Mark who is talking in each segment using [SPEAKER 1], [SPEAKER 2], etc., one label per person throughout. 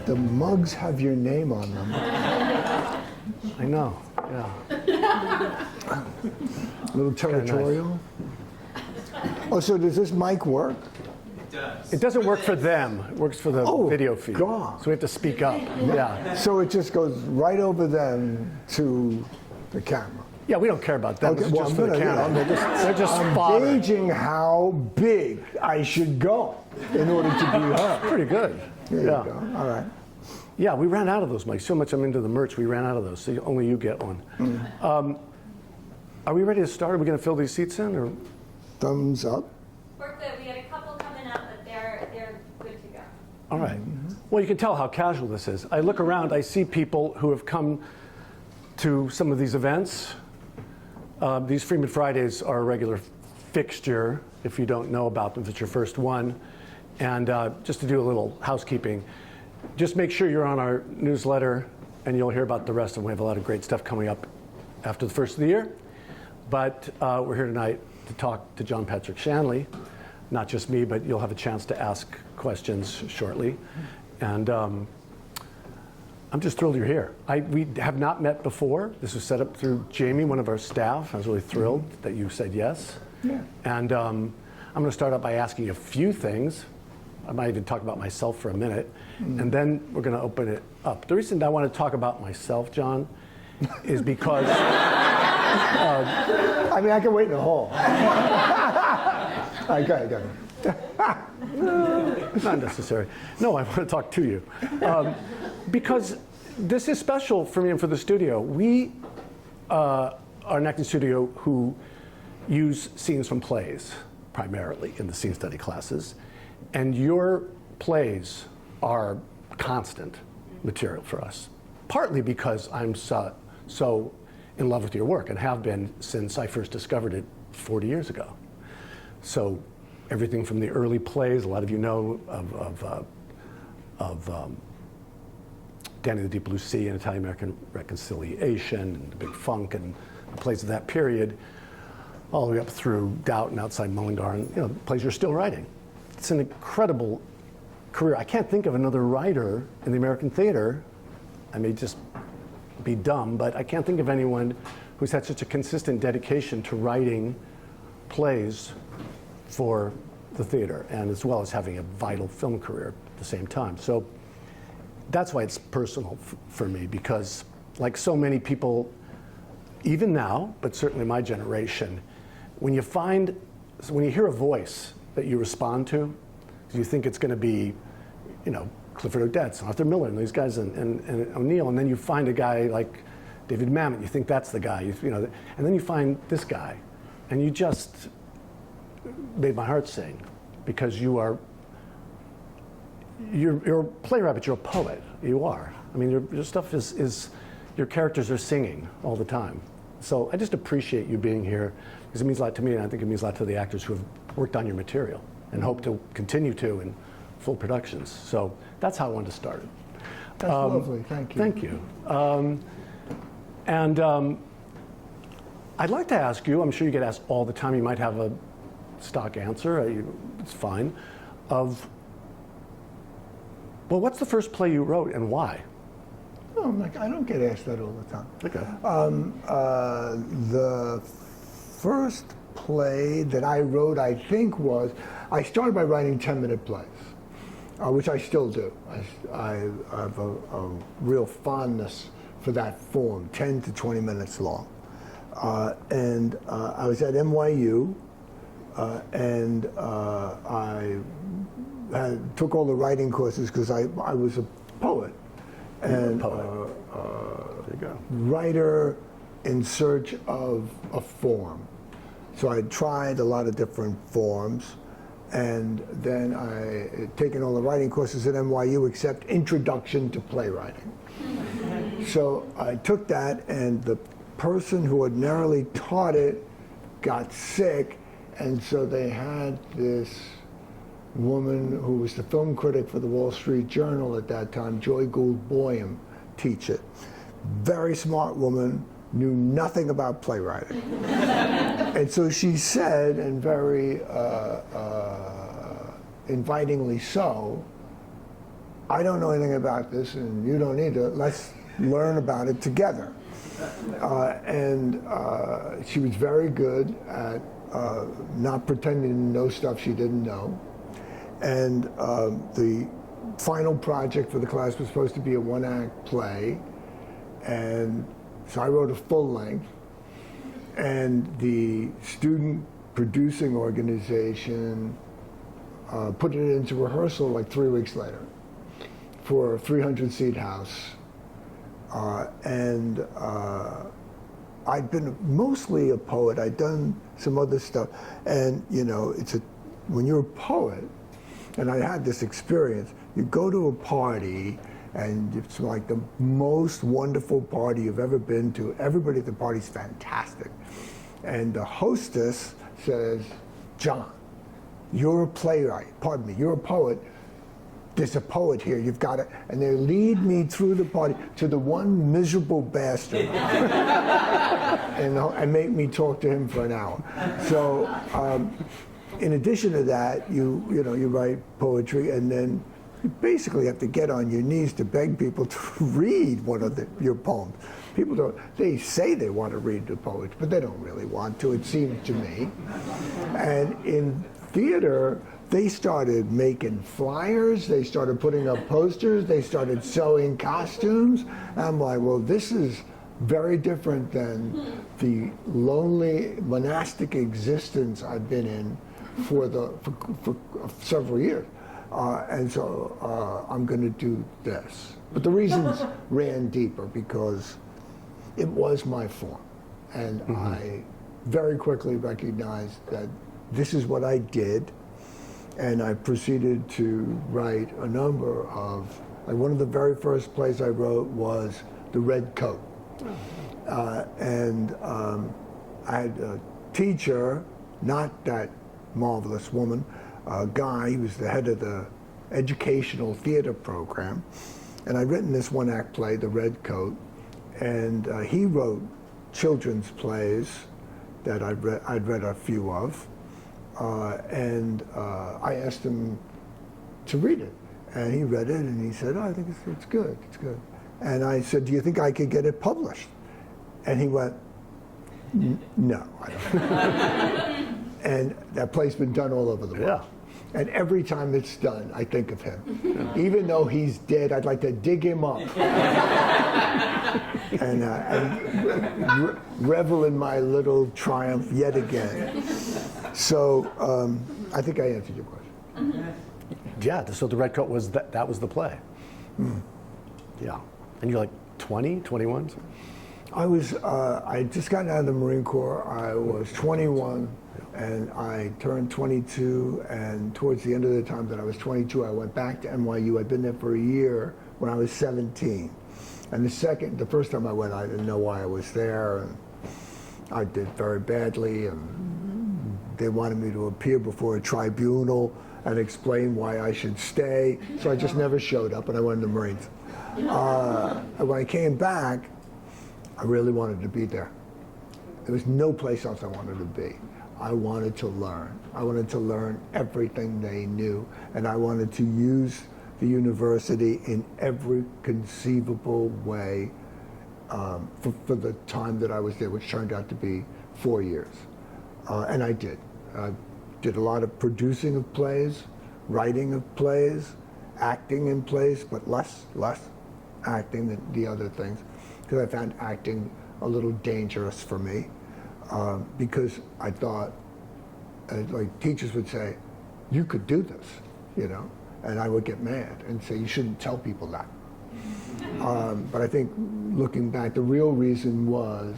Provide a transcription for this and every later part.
[SPEAKER 1] the mugs have your name on them.
[SPEAKER 2] I know, yeah.
[SPEAKER 1] A little territorial. Oh, so does this mic work?
[SPEAKER 3] It does.
[SPEAKER 2] It doesn't work for them. It works for the video feed.
[SPEAKER 1] God.
[SPEAKER 2] So we have to speak up. Yeah.
[SPEAKER 1] So it just goes right over them to the camera.
[SPEAKER 2] Yeah, we don't care about them. It's just for the camera. They're just
[SPEAKER 1] I'm
[SPEAKER 2] fodder.
[SPEAKER 1] gauging how big I should go in order to be heard.
[SPEAKER 2] Pretty good.
[SPEAKER 1] There you
[SPEAKER 2] Yeah.
[SPEAKER 1] go. All right.
[SPEAKER 2] Yeah, we ran out of those mics. So much I'm into the merch, we ran out of those. So only you get one. Are we ready to start? Are we going to fill these seats in? Or?
[SPEAKER 1] Thumbs up.
[SPEAKER 4] We're good. We had a couple coming up, but they're good to go.
[SPEAKER 2] All right. Well, you can tell how casual this is. I look around, I see people who have come to some of these events. These FREEman Fridays are a regular fixture, if you don't know about them, if it's your first one. And just to do a little housekeeping, just make sure you're on our newsletter and you'll hear about the rest of them. We have a lot of great stuff coming up after the first of the year. But we're here tonight to talk to John Patrick Shanley. Not just me, but you'll have a chance to ask questions shortly. And I'm just thrilled you're here. We have not met before. This was set up through Jamie, one of our staff. I was really thrilled that you said yes.
[SPEAKER 1] Yeah.
[SPEAKER 2] And I'm going to start out by asking you a few things. I might even talk about myself for a minute, and then we're going to open it up. The reason I want to talk about myself, John, is because...
[SPEAKER 1] I mean, I can wait in the hall. I got it.
[SPEAKER 2] Not necessary. No, I want to talk to you. Because this is special for me and for the studio. We are an acting studio who use scenes from plays, primarily, in the scene study classes. And your plays are constant material for us, partly because I'm so in love with your work and have been since I first discovered it 40 years ago. So everything from the early plays, a lot of you know of Danny the Deep Blue Sea and Italian-American Reconciliation and The Big Funk and the plays of that period, all the way up through Doubt and Outside Mullingar, and plays you're still writing. It's an incredible career. I can't think of another writer in the American theater. I may just be dumb, but I can't think of anyone who's had such a consistent dedication to writing plays for the theater, and as well as having a vital film career at the same time. So that's why it's personal for me, because like so many people, even now, but certainly my generation, when you hear a voice that you respond to, you think it's going to be, Clifford Odets, Arthur Miller, and these guys, and O'Neill, and then you find a guy like David Mamet, you think that's the guy, and then you find this guy, and you just made my heart sing, because you're a playwright, but you're a poet. You are. I mean, your stuff is your characters are singing all the time. So I just appreciate you being here, because it means a lot to me, and I think it means a lot to the actors who have worked on your material and hope to continue to in full productions. So that's how I wanted to start it.
[SPEAKER 1] That's lovely. Thank you.
[SPEAKER 2] Thank you. I'd like to ask you, I'm sure you get asked all the time, you might have a stock answer, it's fine, well, what's the first play you wrote and why?
[SPEAKER 1] No, I don't get asked that all the time.
[SPEAKER 2] Okay.
[SPEAKER 1] The first play that I wrote, I think, I started by writing 10-minute plays, which I still do. I have a real fondness for that form, 10 to 20 minutes long. And I was at NYU, and I took all the writing courses because I was a poet. And
[SPEAKER 2] there you go.
[SPEAKER 1] Writer in search of a form. So I tried a lot of different forms, and then I had taken all the writing courses at NYU except Introduction to Playwriting. So I took that, and the person who ordinarily taught it got sick, and so they had this woman who was the film critic for the Wall Street Journal at that time, Joy Gould Boyum, teach it. Very smart woman, knew nothing about playwriting. And so she said, and very invitingly so, I don't know anything about this, and you don't either. Let's learn about it together. And she was very good at not pretending to know stuff she didn't know. And the final project for the class was supposed to be a one-act play. And so I wrote a full length. And the student producing organization put it into rehearsal like 3 weeks later for a 300-seat house. I'd been mostly a poet. I'd done some other stuff. And, you know, when you're a poet, and I had this experience, you go to a party, and it's like the most wonderful party you've ever been to. Everybody at the party's fantastic. And the hostess says, John, you're a playwright, pardon me, you're a poet. There's a poet here, you've got it. And they lead me through the party to the one miserable bastard and make me talk to him for an hour. So in addition to that, you write poetry, and then you basically have to get on your knees to beg people to read one of your poems. People don't, they say they want to read the poetry, but they don't really want to, it seems to me. And in theater, they started making flyers, they started putting up posters, they started sewing costumes. I'm like, well, this is very different than the lonely monastic existence I've been in for several years. And so I'm going to do this. But the reasons ran deeper because it was my form. And I very quickly recognized that this is what I did. And I proceeded to write a number of, like one of the very first plays I wrote was The Red Coat. I had a teacher, not that marvelous woman, a guy, he was the head of the educational theater program. And I'd written this one-act play, The Red Coat, and he wrote children's plays that I'd read a few of. I asked him to read it, and he read it, and he said, "Oh, I think it's good, it's good." And I said, "Do you think I could get it published?" And he went, "No, I don't." And that play's been done all over the world. Yeah. And every time it's done, I think of him. Even though he's dead, I'd like to dig him up and revel in my little triumph yet again. So I think I answered your question.
[SPEAKER 2] Yeah, so The Red Coat was that was the play. Yeah. And you're like 20, 21?
[SPEAKER 1] I just gotten out of the Marine Corps. I was 21, and I turned 22, and towards the end of the time that I was 22, I went back to NYU. I'd been there for a year when I was 17. And the first time I went, I didn't know why I was there, and I did very badly, and they wanted me to appear before a tribunal and explain why I should stay, so I just never showed up, and I went to the Marines. And when I came back, I really wanted to be there. There was no place else I wanted to be. I wanted to learn. I wanted to learn everything they knew, and I wanted to use the university in every conceivable way for the time that I was there, which turned out to be 4 years. And I did. I did a lot of producing of plays, writing of plays, acting in plays, but less acting than the other things, because I found acting a little dangerous for me, because I thought, like teachers would say, you could do this, you know, and I would get mad and say, you shouldn't tell people that. But I think looking back, the real reason was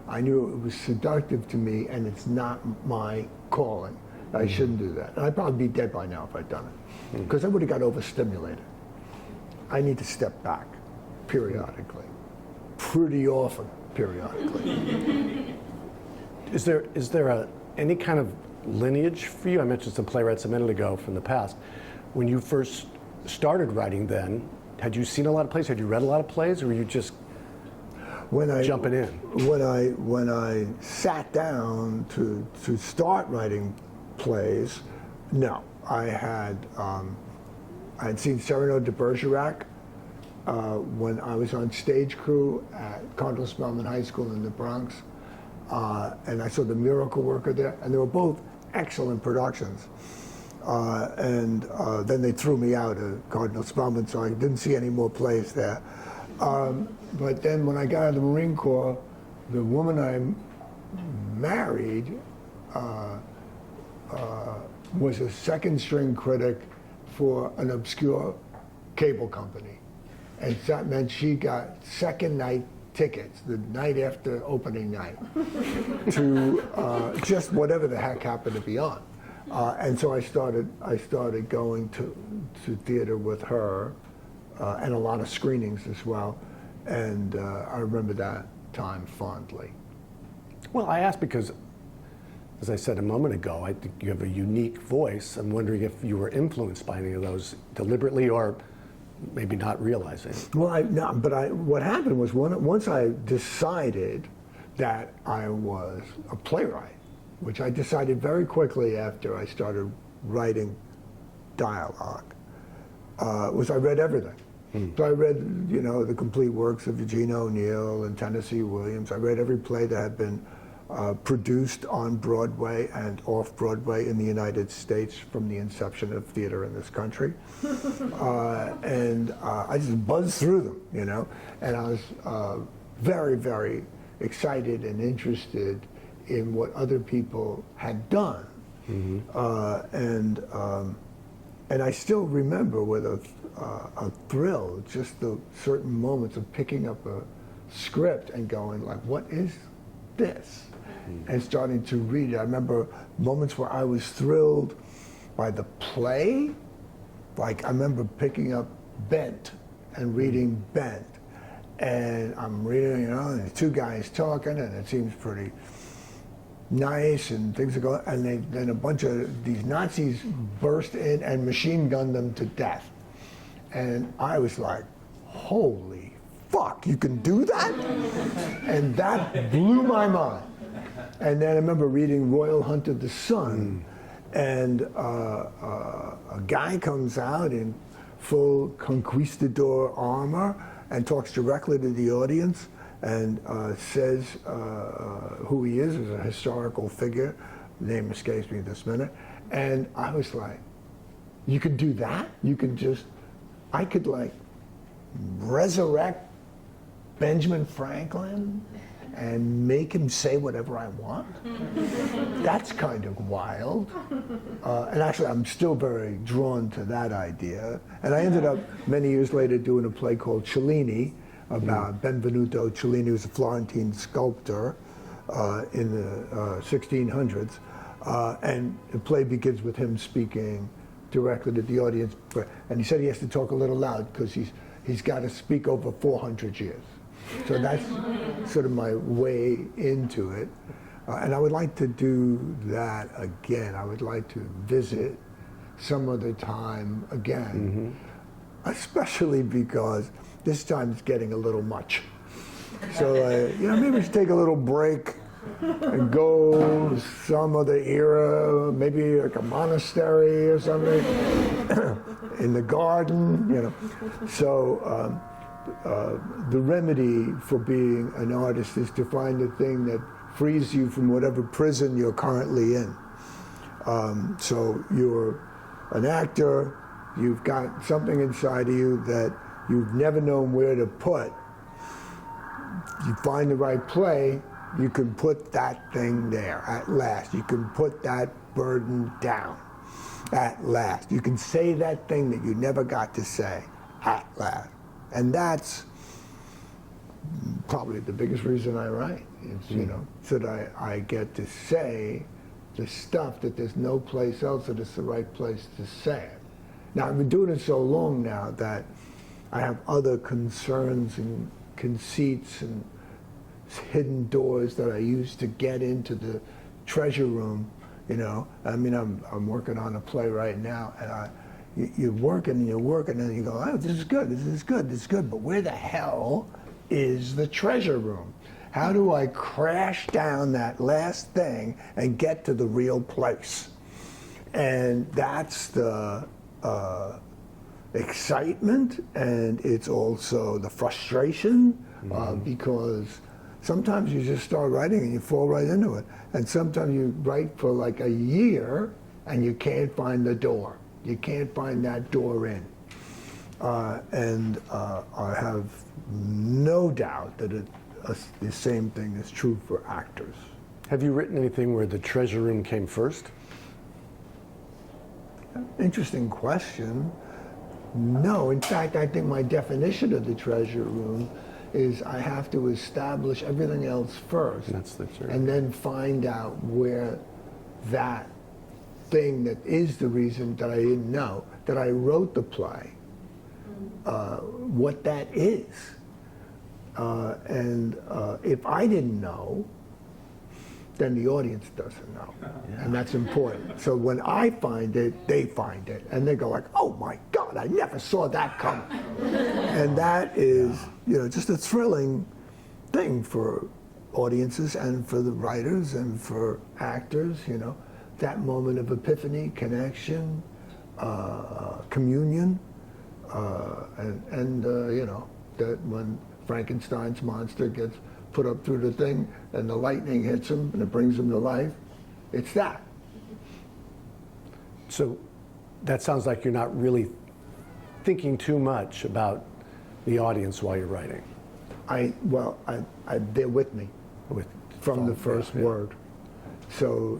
[SPEAKER 1] I knew it was seductive to me, and it's not my calling. I shouldn't do that. And I'd probably be dead by now if I'd done it, because I would have got overstimulated. I need to step back periodically, pretty often periodically.
[SPEAKER 2] Is there any kind of lineage for you? I mentioned some playwrights a minute ago from the past. When you first started writing then, had you seen a lot of plays? Had you read a lot of plays, or were you just jumping in? When
[SPEAKER 1] I sat down to start writing plays, no. I had I had seen Cyrano de Bergerac when I was on stage crew at Cardinal Spellman High School in the Bronx. And I saw The Miracle Worker there, and they were both excellent productions. Then they threw me out of Cardinal Spellman, so I didn't see any more plays there. But then when I got out of the Marine Corps, the woman I married was a second string critic for an obscure cable company. And that meant she got second night tickets the night after opening night to just whatever the heck happened to be on. And so I started going to theater with her and a lot of screenings as well. And I remember that time fondly.
[SPEAKER 2] Well, I asked because, as I said a moment ago, I think you have a unique voice. I'm wondering if you were influenced by any of those deliberately or maybe not realizing.
[SPEAKER 1] Well, what happened was once I decided that I was a playwright, which I decided very quickly after I started writing dialogue, was I read everything. So I read, the complete works of Eugene O'Neill and Tennessee Williams. I read every play that had been produced on Broadway and off Broadway in the United States from the inception of theater in this country. I just buzzed through them, and I was very, very excited and interested in what other people had done. And I still remember with a thrill just the certain moments of picking up a script and going like, what is this? And starting to read it. I remember moments where I was thrilled by the play. Like I remember picking up Bent and reading Bent. And I'm reading, and the two guys talking, and it seems pretty nice, and things are going, and then a bunch of these Nazis burst in and machine gunned them to death. And I was like, holy fuck, you can do that? And that blew my mind. And then I remember reading Royal Hunt of the Sun, and a guy comes out in full conquistador armor and talks directly to the audience and says who he is as a historical figure. The name escapes me this minute. And I was like, you could do that? I could like resurrect Benjamin Franklin and make him say whatever I want? That's kind of wild. And actually, I'm still very drawn to that idea. And I ended up, many years later, doing a play called Cellini about Benvenuto Cellini, who was a Florentine sculptor in the 1600s. And the play begins with him speaking directly to the audience. And he said he has to talk a little loud because he's got to speak over 400 years. So that's sort of my way into it. And I would like to do that again. I would like to visit some other time again, especially because this time it's getting a little much. So, maybe we should take a little break and go some other era, maybe like a monastery or something, in the garden, So, the remedy for being an artist is to find the thing that frees you from whatever prison you're currently in. So you're an actor, you've got something inside of you that you've never known where to put. You find the right play, you can put that thing there at last. You can put that burden down at last. You can say that thing that you never got to say at last. And that's probably the biggest reason I write, is, so that I get to say the stuff that there's no place else that it's the right place to say it. Now, I've been doing it so long now that I have other concerns and conceits and hidden doors that I use to get into the treasure room, I'm working on a play right now, and you're working and you're working and you go, oh, this is good, this is good, this is good, but where the hell is the treasure room? How do I crash down that last thing and get to the real place? And that's excitement, and it's also the frustration, because sometimes you just start writing and you fall right into it. And sometimes you write for like a year and you can't find the door. You can't find that door in. And I have no doubt that the same thing is true for actors.
[SPEAKER 2] Have you written anything where the treasure room came first?
[SPEAKER 1] Interesting question. No, in fact, I think my definition of the treasure room is I have to establish everything else first, and then find out where that thing that is the reason that I didn't know, that I wrote the play, what that is. And if I didn't know, then the audience doesn't know. And that's important. So when I find it, they find it. And they go like, oh my God, I never saw that coming. And that is, just a thrilling thing for audiences and for the writers and for actors, that moment of epiphany, connection, communion, and that when Frankenstein's monster gets put up through the thing and the lightning hits him and it brings him to life, it's that.
[SPEAKER 2] So that sounds like you're not really thinking too much about the audience while you're writing.
[SPEAKER 1] They're with me from the first word. So,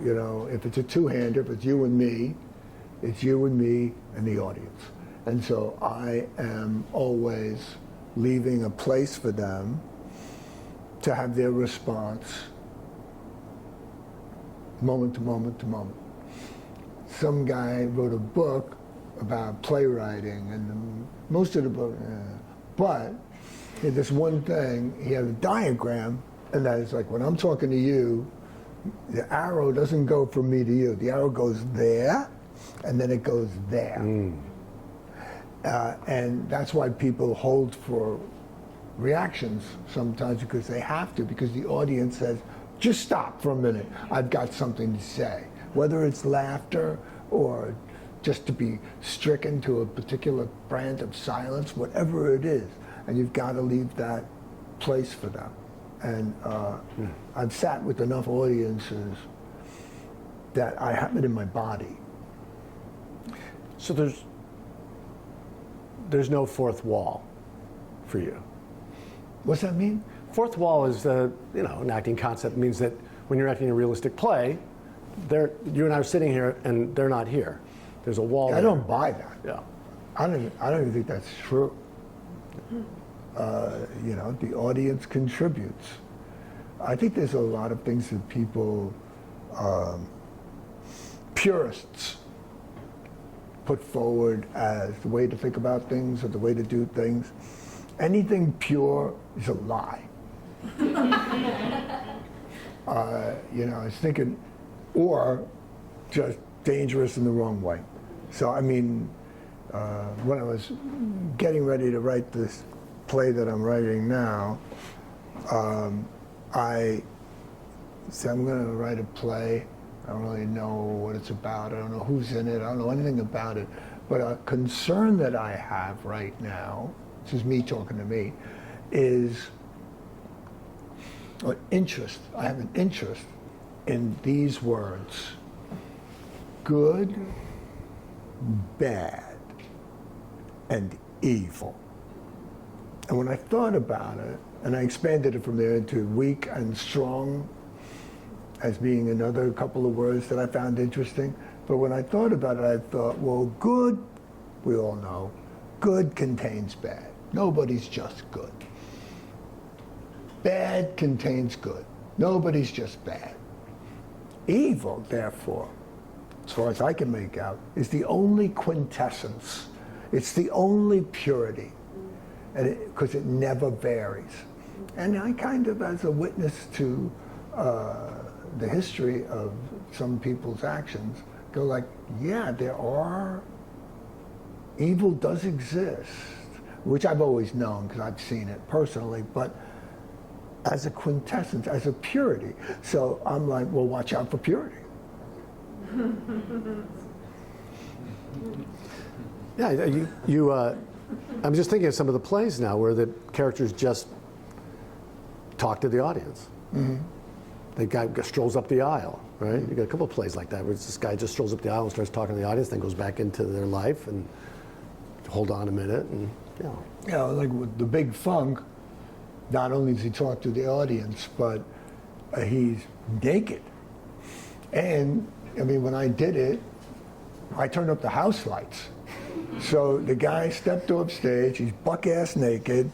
[SPEAKER 1] if it's a two-hander, if it's you and me, it's you and me and the audience. And so I am always leaving a place for them to have their response moment to moment to moment. Some guy wrote a book about playwriting, and most of the book, but he had this one thing, he had a diagram, and that is like, when I'm talking to you, the arrow doesn't go from me to you. The arrow goes there, and then it goes there. And that's why people hold for reactions sometimes, because they have to, because the audience says, just stop for a minute, I've got something to say. Whether it's laughter or just to be stricken to a particular brand of silence, whatever it is, and you've got to leave that place for them. And I've sat with enough audiences that I have it in my body.
[SPEAKER 2] So there's no fourth wall for you.
[SPEAKER 1] What's that mean?
[SPEAKER 2] Fourth wall is an acting concept. It means that when you're acting a realistic play, you and I are sitting here and they're not here. There's a wall.
[SPEAKER 1] I don't buy that.
[SPEAKER 2] Yeah.
[SPEAKER 1] I don't even think that's true. The audience contributes. I think there's a lot of things that people, purists, put forward as the way to think about things or the way to do things. Anything pure is a lie. I was thinking, or just dangerous in the wrong way. So, when I was getting ready to write this play that I'm writing now, I said, I'm going to write a play. I don't really know what it's about. I don't know who's in it. I don't know anything about it. But a concern that I have right now, this is me talking to me, is an interest. I have an interest in these words: good, bad, and evil. And when I thought about it, and I expanded it from there into weak and strong as being another couple of words that I found interesting. But when I thought about it, I thought, well, good, we all know, good contains bad. Nobody's just good. Bad contains good. Nobody's just bad. Evil, therefore, as far as I can make out, is the only quintessence. It's the only purity, because it never varies. And I kind of, as a witness to the history of some people's actions, go like, yeah, evil does exist, which I've always known because I've seen it personally, but as a quintessence, as a purity. So I'm like, well, watch out for purity.
[SPEAKER 2] Yeah, I'm just thinking of some of the plays now where the characters just talk to the audience. Mm-hmm. The guy strolls up the aisle, right? You got a couple of plays like that where this guy just strolls up the aisle and starts talking to the audience, then goes back into their life and hold on a minute, and
[SPEAKER 1] Yeah, like with the Big Funk, not only does he talk to the audience, but he's naked. And I mean, when I did it, I turned up the house lights. So the guy stepped off stage, he's buck-ass naked,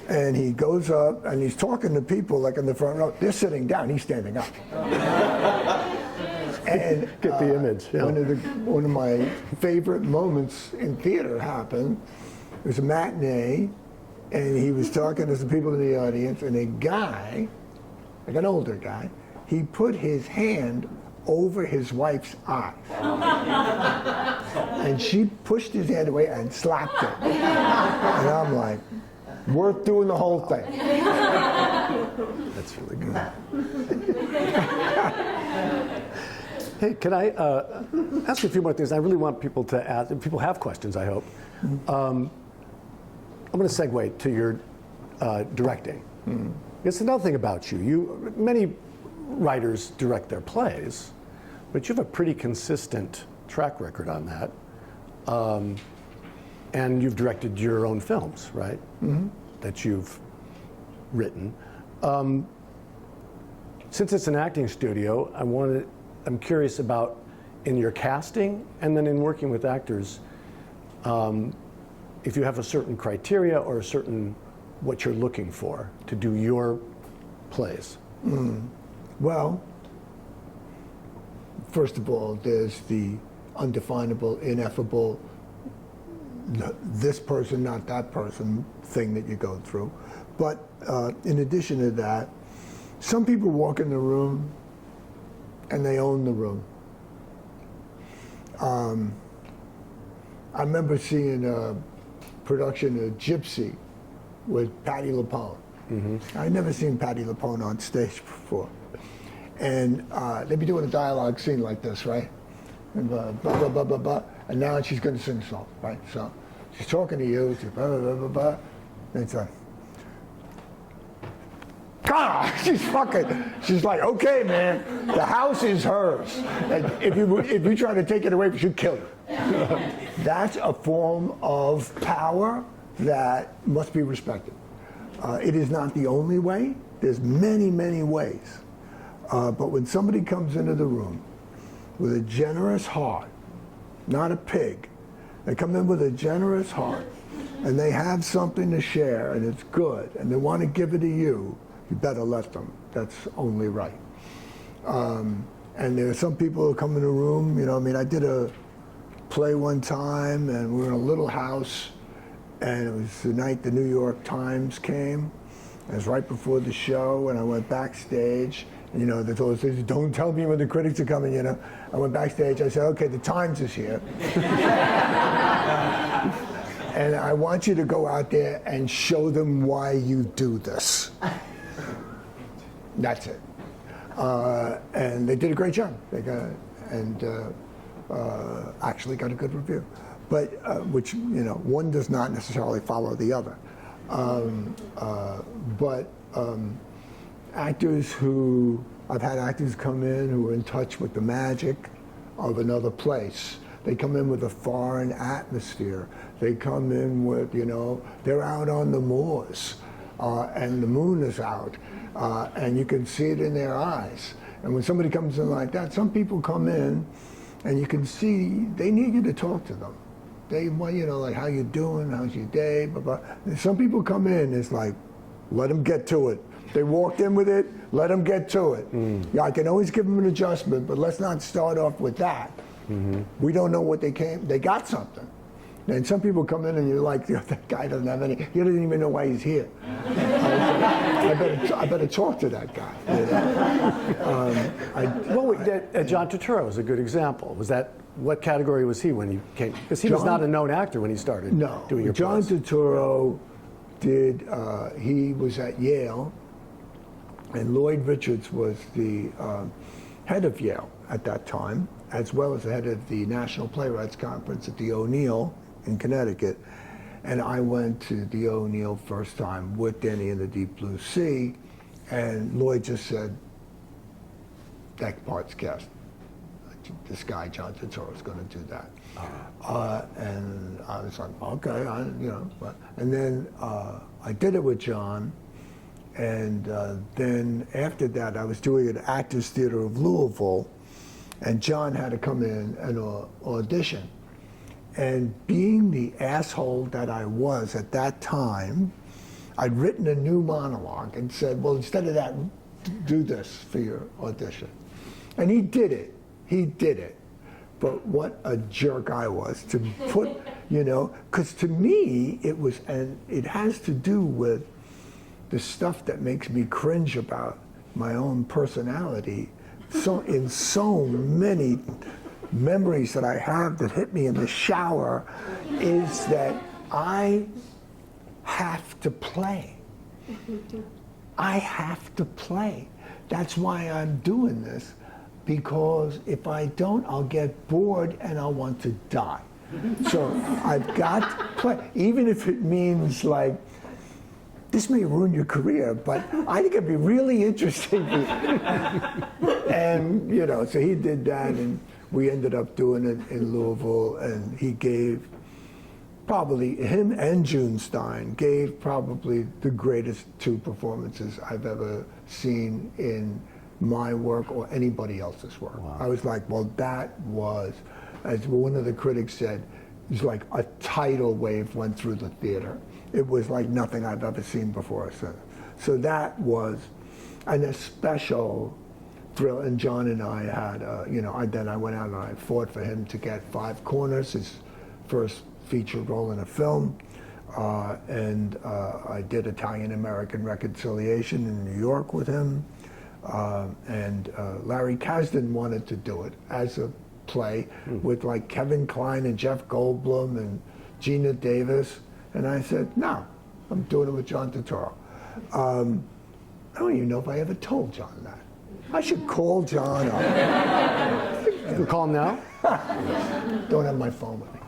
[SPEAKER 1] and he goes up and he's talking to people like in the front row. They're sitting down, he's standing up. And
[SPEAKER 2] get the image. Yeah.
[SPEAKER 1] One of my favorite moments in theater happened. It was a matinee, and he was talking to some people in the audience, and a guy, like an older guy, he put his hand over his wife's eyes. And she pushed his hand away and slapped him. And I'm like, worth doing the whole thing.
[SPEAKER 2] That's really good. Hey, can I ask you a few more things? I really want people to ask, if people have questions, I hope. I'm going to segue to your directing. It's another thing about you. Many writers direct their plays, but you have a pretty consistent track record on that. And you've directed your own films, right? Mm-hmm. That you've written. Since it's an acting studio, I'm curious about, in your casting and then in working with actors, if you have a certain criteria or a certain what you're looking for to do your plays.
[SPEAKER 1] Well, first of all, there's the undefinable, ineffable, this person, not that person thing that you go through. But in addition to that, some people walk in the room and they own the room. I remember seeing a production of Gypsy with Patti LuPone. Mm-hmm. I'd never seen Patti LuPone on stage before. And they'd be doing a dialogue scene like this, right? And blah, blah, blah, blah, blah. And now she's going to sing a song, right? So she's talking to you, she's blah, blah, blah, blah, blah. And it's like, God, she's like, okay, man, the house is hers. And if you try to take it away, she'll kill you. That's a form of power that must be respected. It is not the only way. There's many, many ways. But when somebody comes into the room with a generous heart, not a pig, they come in with a generous heart, and they have something to share, and it's good, and they want to give it to you, you better let them. That's only right. And there are some people who come in the room, I did a play one time, and we were in a little house, and it was the night the New York Times came. It was right before the show, and I went backstage. They told us, don't tell me when the critics are coming, I went backstage, I said, okay, the Times is here. And I want you to go out there and show them why you do this. That's it. And they did a great job. They got, and actually got a good review. But, which, one does not necessarily follow the other. I've had actors come in who are in touch with the magic of another place. They come in with a foreign atmosphere. They come in with, they're out on the moors, and the moon is out, and you can see it in their eyes. And when somebody comes in like that, some people come in, and you can see they need you to talk to them. They want, like, how you doing, how's your day, blah, blah. And some people come in, it's like, let them get to it. They walked in with it, let them get to it. Yeah, I can always give them an adjustment, but let's not start off with that. Mm-hmm. We don't know what they got something. And some people come in and you're like, that guy doesn't have any, he doesn't even know why he's here. I better talk to that guy.
[SPEAKER 2] John Turturro is a good example. What category was he when he came? Because he was not a known actor when he started doing your
[SPEAKER 1] John
[SPEAKER 2] plays.
[SPEAKER 1] Turturro he was at Yale, and Lloyd Richards was the head of Yale at that time, as well as the head of the National Playwrights Conference at the O'Neill in Connecticut. And I went to the O'Neill first time with Danny in the Deep Blue Sea, and Lloyd just said, that part's cast. This guy, John Turturro, is going to do that. And I was like, okay, and then I did it with John, and then after that, I was doing it at Actors Theater of Louisville, and John had to come in and audition. And being the asshole that I was at that time, I'd written a new monologue and said, well, instead of that, do this for your audition. And he did it. He did it. But what a jerk I was to put, because to me, it was, and it has to do with the stuff that makes me cringe about my own personality. So in so many memories that I have that hit me in the shower is that I have to play. I have to play. That's why I'm doing this, because if I don't, I'll get bored and I'll want to die. So I've got to play, even if it means like, this may ruin your career, but I think it'd be really interesting. And, so he did that, and we ended up doing it in Louisville, and he gave probably, him and June Stein gave probably the greatest two performances I've ever seen in my work or anybody else's work. Wow. I was like, well, that was, as one of the critics said, it was like a tidal wave went through the theater. It was like nothing I've ever seen before. So that was a special thrill. And John and I had, I went out and I fought for him to get Five Corners, his first feature role in a film. I did Italian-American Reconciliation in New York with him. Larry Kasdan wanted to do it as a play with like Kevin Kline and Jeff Goldblum and Gina Davis. And I said, no, I'm doing it with John Turturro. I don't even know if I ever told John that. I should call John up.
[SPEAKER 2] You call him now?
[SPEAKER 1] Don't have my phone with me.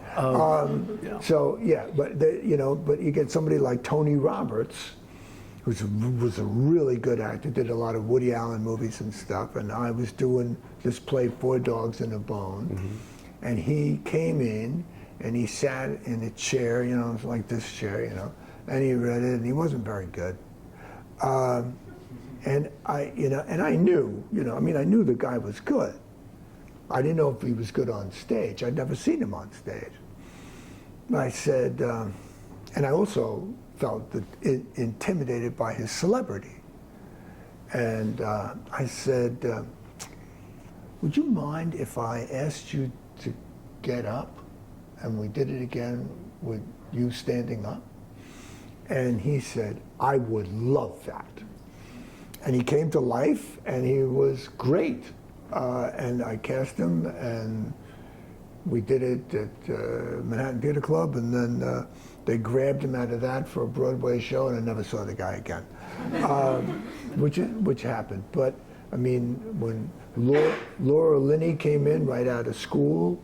[SPEAKER 2] Yeah.
[SPEAKER 1] So yeah, but but you get somebody like Tony Roberts, who was a really good actor, did a lot of Woody Allen movies and stuff, and I was doing this play, Four Dogs and a Bone, and he came in and he sat in a chair, it was like this chair, and he read it, and he wasn't very good. And I knew, I knew the guy was good. I didn't know if he was good on stage. I'd never seen him on stage. But I said, and I also felt intimidated by his celebrity. And I said, would you mind if I asked you to get up and we did it again with you standing up? And he said, I would love that. And he came to life, and he was great. And I cast him, and we did it at Manhattan Theater Club, and then they grabbed him out of that for a Broadway show, and I never saw the guy again, which happened. But I mean, when Laura Linney came in right out of school,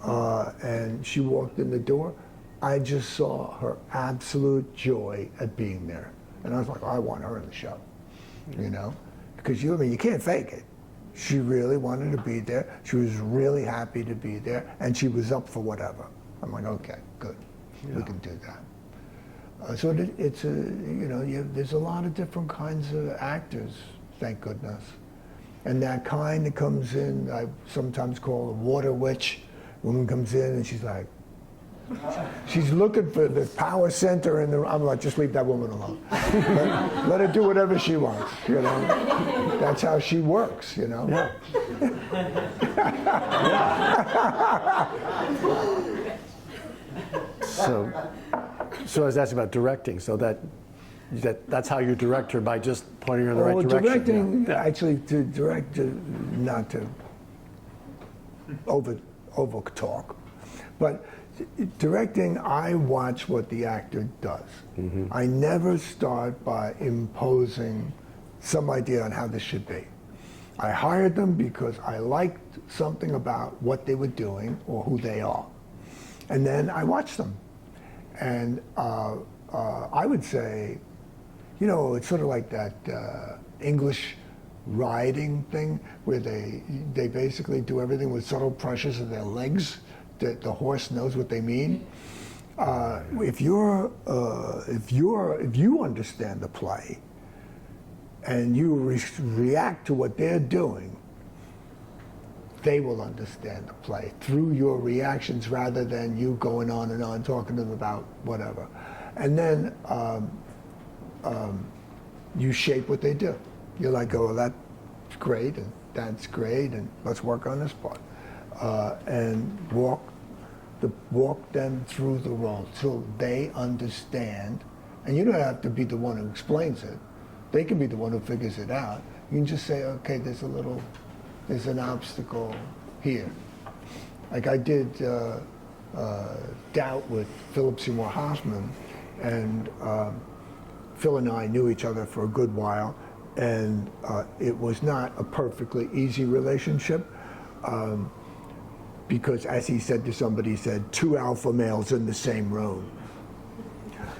[SPEAKER 1] and she walked in the door, I just saw her absolute joy at being there, and I was like, I want her in the show, because you can't fake it. She really wanted to be there. She was really happy to be there, and she was up for whatever. I'm like, okay, good, we can do that. So it's there's a lot of different kinds of actors, thank goodness, and that kind that comes in, I sometimes call a water witch. Woman comes in and she's like, she's looking for the power center in the. I'm like, just leave that woman alone. Let her do whatever she wants. That's how she works.
[SPEAKER 2] Yeah. So I was asking about directing. So that's how you direct her, by just pointing her in the right direction.
[SPEAKER 1] Directing, actually, to direct, not to over talk, but directing, I watch what the actor does. I never start by imposing some idea on how this should be. I hired them because I liked something about what they were doing or who they are. And then I watch them. And I would say, you know, it's sort of like that English riding thing where they basically do everything with subtle pressures of their legs, that the horse knows what they mean. If you understand the play and you react to what they're doing, they will understand the play through your reactions rather than you going on and on talking to them about whatever. And then you shape what they do. You're like, oh, that's great, and that's great, and let's work on this part. And walk them through the role till they understand. And you don't have to be the one who explains it. They can be the one who figures it out. You can just say, okay, there's an obstacle here. Like I did Doubt with Philip Seymour Hoffman, and Phil and I knew each other for a good while, and it was not a perfectly easy relationship because, as he said to somebody, he said, 2 alpha males in the same room.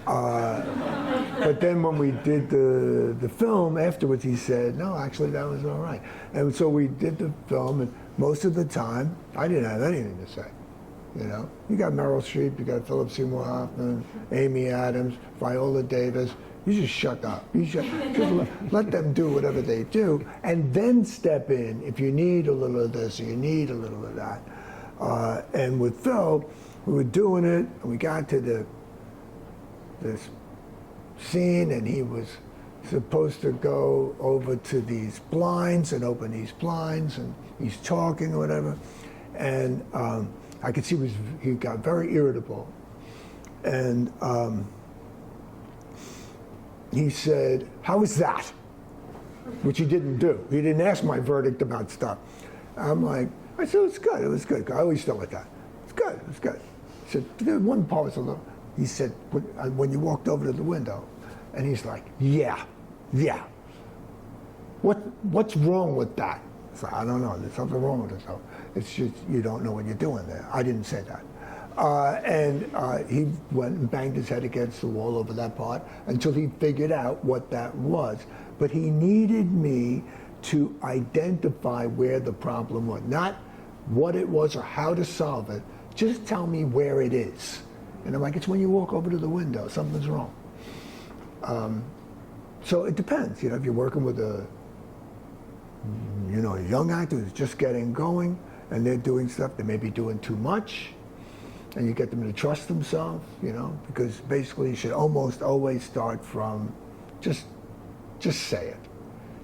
[SPEAKER 1] But then when we did the film afterwards, he said, no, actually that was all right. And so we did the film, and most of the time, I didn't have anything to say. You know, you got Meryl Streep, you got Philip Seymour Hoffman, Amy Adams, Viola Davis. You just shut up. You just let them do whatever they do, and then step in if you need a little of this or you need a little of that. And with Phil, we were doing it, and we got to this scene, and he was supposed to go over to these blinds and open these blinds, and he's talking or whatever, and I could see he got very irritable, and he said, "How was that?" Which he didn't do. He didn't ask my verdict about stuff. I said, "It's good. It was good." I always start with that. It's good. It was good. He said, "The one part was a little." He said, when you walked over to the window, and he's like, yeah. What's wrong with that? So I don't know. There's something wrong with it. So it's just you don't know what you're doing there. I didn't say that. He went and banged his head against the wall over that part until he figured out what that was. But he needed me to identify where the problem was, not what it was or how to solve it. Just tell me where it is. And I'm like, it's when you walk over to the window, something's wrong. So it depends, you know, if you're working with a young actor who's just getting going and they're doing stuff, they may be doing too much, and you get them to trust themselves, you know, because basically you should almost always start from just say it,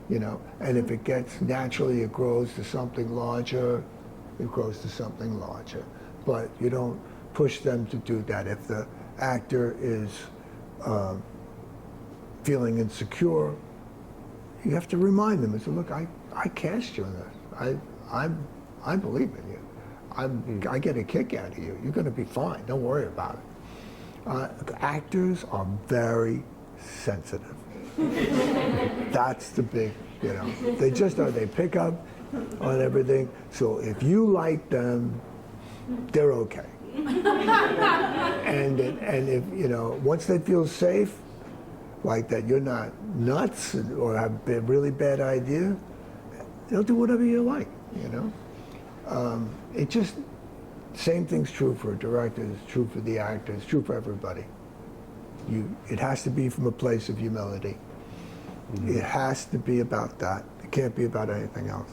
[SPEAKER 1] you know, and if it gets naturally, it grows to something larger, it grows to something larger. But you don't push them to do that. If the actor is feeling insecure, you have to remind them and say, look, I cast you in this. I believe in you. I get a kick out of you. You're going to be fine. Don't worry about it. Actors are very sensitive. That's the big, you know, they just are. They pick up on everything. So if you like them, they're okay. And if, you know, once they feel safe, like that you're not nuts or have a really bad idea, they'll do whatever you like, you know? It just, same thing's true for directors, true for the actors, true for everybody. It has to be from a place of humility. Mm-hmm. It has to be about that. It can't be about anything else.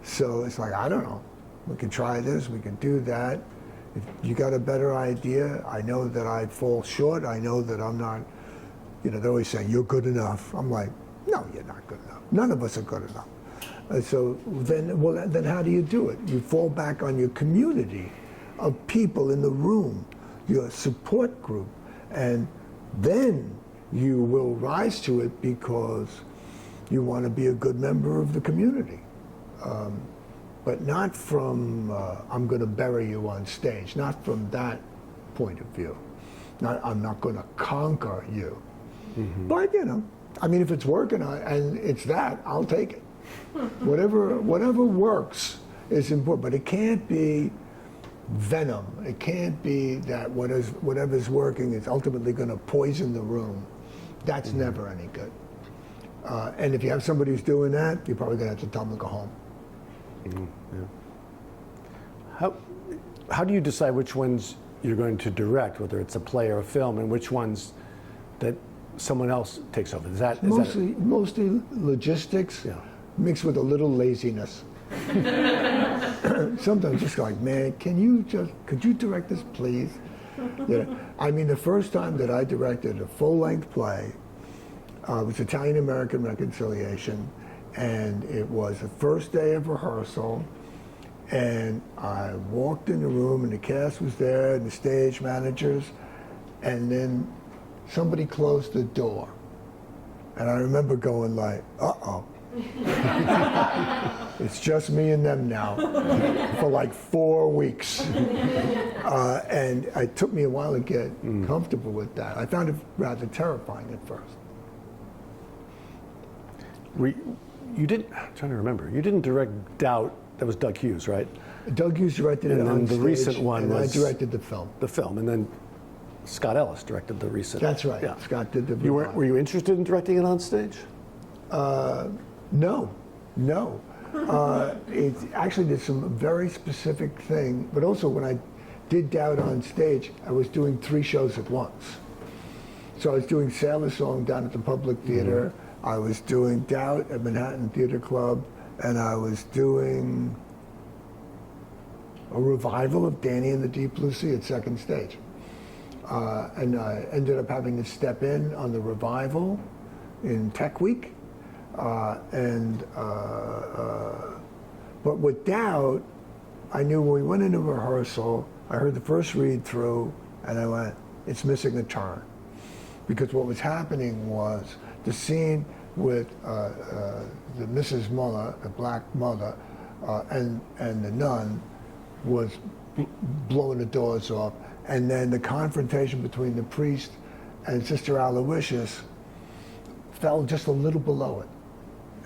[SPEAKER 1] So it's like, I don't know, we can try this, we can do that. If you got a better idea, I know that I fall short, I know that I'm not, you know, they're always saying, you're good enough. I'm like, no, you're not good enough. None of us are good enough. So then how do you do it? You fall back on your community of people in the room, your support group, and then you will rise to it because you want to be a good member of the community. But not from, I'm going to bury you on stage, not from that point of view. I'm not going to conquer you. Mm-hmm. But, you know, I mean, if it's working and it's that, I'll take it. Whatever works is important, but it can't be venom. It can't be that whatever's working is ultimately going to poison the room. That's never any good. And if you have somebody who's doing that, you're probably going to have to tell them to go home.
[SPEAKER 2] How do you decide which ones you're going to direct, whether it's a play or a film, and which ones that someone else takes over?
[SPEAKER 1] Mostly logistics,
[SPEAKER 2] Yeah.
[SPEAKER 1] mixed with a little laziness. Sometimes just like, man, could you direct this, please? I mean, the first time that I directed a full-length play was Italian-American Reconciliation, and it was the first day of rehearsal, and I walked in the room, and the cast was there, and the stage managers, and then somebody closed the door. And I remember going like, uh-oh. It's just me and them now for like 4 weeks. And it took me a while to get comfortable with that. I found it rather terrifying at first.
[SPEAKER 2] You didn't, I'm trying to remember, you didn't direct Doubt, that was Doug Hughes, right?
[SPEAKER 1] Doug Hughes directed it
[SPEAKER 2] And
[SPEAKER 1] on
[SPEAKER 2] then the
[SPEAKER 1] stage,
[SPEAKER 2] recent one
[SPEAKER 1] and
[SPEAKER 2] was
[SPEAKER 1] I directed the film.
[SPEAKER 2] The film, and then Scott Ellis directed the recent.
[SPEAKER 1] That's right.
[SPEAKER 2] Yeah.
[SPEAKER 1] Scott did the.
[SPEAKER 2] Were you interested in directing it on stage?
[SPEAKER 1] No. It actually did some very specific thing, but also when I did Doubt on stage, I was doing 3 shows at once. So I was doing Sailor Song down at the Public Theater, I was doing Doubt at Manhattan Theater Club, and I was doing a revival of Danny and the Deep Blue Sea at Second Stage. And I ended up having to step in on the revival in Tech Week. But with Doubt, I knew when we went into rehearsal, I heard the first read through, and I went, it's missing a turn. Because what was happening was the scene with the Mrs. Muller, the black mother, and the nun was blowing the doors off. And then the confrontation between the priest and Sister Aloysius fell just a little below it.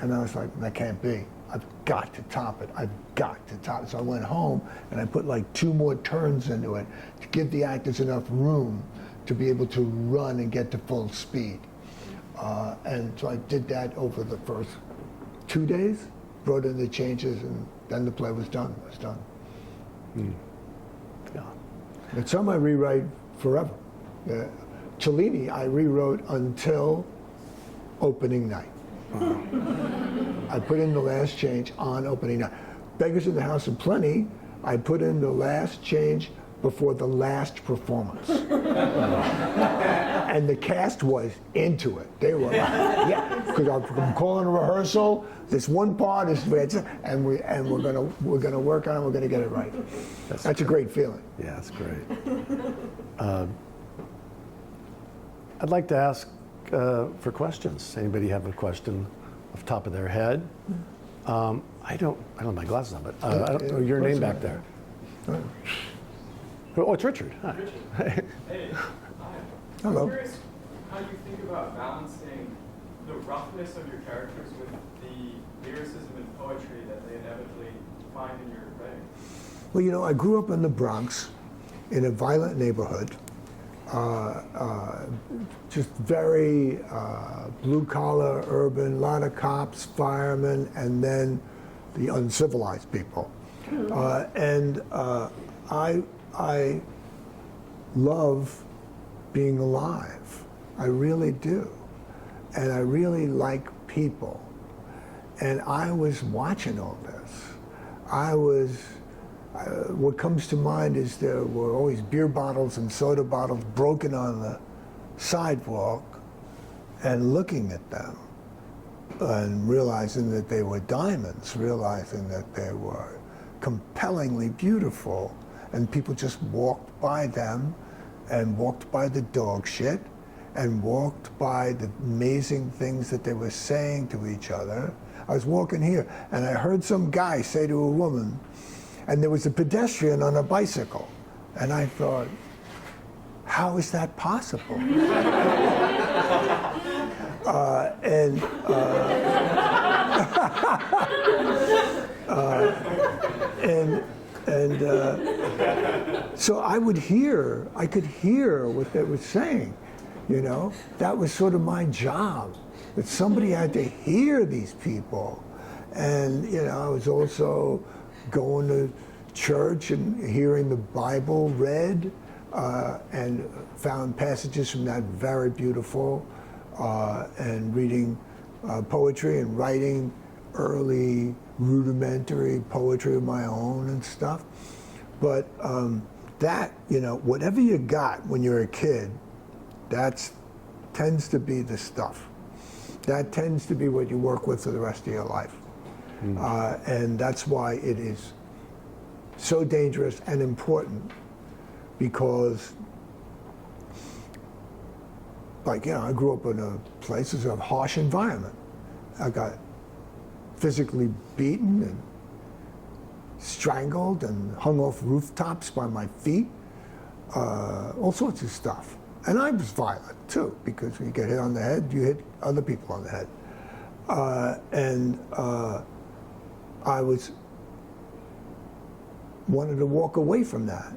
[SPEAKER 1] And I was like, that can't be. I've got to top it. I've got to top it. So I went home and I put like 2 more turns into it to give the actors enough room to be able to run and get to full speed. And so I did that over the first 2 days, brought in the changes, and then the play was done. It was done.
[SPEAKER 2] Yeah.
[SPEAKER 1] And some I rewrite forever. Cellini I rewrote until opening night. I put in the last change on opening night. Beggars in the House of Plenty, I put in the last change before the last performance. And the cast was into it. They were like, yeah, because I'm calling a rehearsal. This one part is, and we're gonna work on it. We're gonna get it right. That's a great feeling.
[SPEAKER 2] Yeah, that's great. I'd like to ask for questions. Anybody have a question off the top of their head? I don't have my glasses on, but I don't know your name back there. Oh, it's Richard. Hi.
[SPEAKER 3] Hey,
[SPEAKER 1] Hello.
[SPEAKER 3] I'm curious how you think about balancing the roughness of your characters with the lyricism and poetry that they inevitably find in your writing.
[SPEAKER 1] Well, you know, I grew up in the Bronx, in a violent neighborhood, just very blue-collar, urban, a lot of cops, firemen, and then the uncivilized people. I love being alive. I really do. And I really like people. And I was watching all this. What comes to mind is there were always beer bottles and soda bottles broken on the sidewalk, and looking at them and realizing that they were diamonds, realizing that they were compellingly beautiful, and people just walked by them and walked by the dog shit and walked by the amazing things that they were saying to each other. I was walking here and I heard some guy say to a woman, and there was a pedestrian on a bicycle, and I thought, how is that possible? And so I could hear what they were saying, you know? That was sort of my job, that somebody had to hear these people. And, you know, I was also going to church and hearing the Bible read, and found passages from that very beautiful, and reading poetry and writing early rudimentary poetry of my own and stuff. But that, you know, whatever you got when you're a kid, that tends to be the stuff. That tends to be what you work with for the rest of your life. And that's why it is so dangerous and important, because, like, you know, I grew up in a place with a harsh environment. I got physically beaten and strangled and hung off rooftops by my feet, all sorts of stuff. And I was violent too, because when you get hit on the head, you hit other people on the head. I wanted to walk away from that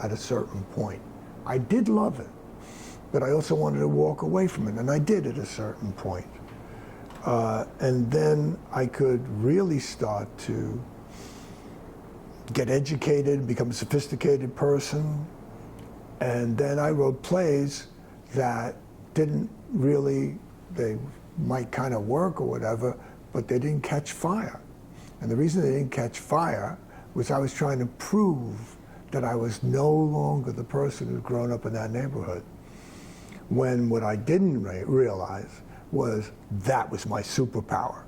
[SPEAKER 1] at a certain point. I did love it, but I also wanted to walk away from it, and I did at a certain point. And then I could really start to get educated, become a sophisticated person. And then I wrote plays that didn't really, they might kind of work or whatever, but they didn't catch fire. And the reason they didn't catch fire was I was trying to prove that I was no longer the person who'd grown up in that neighborhood. When what I didn't realize was that was my superpower.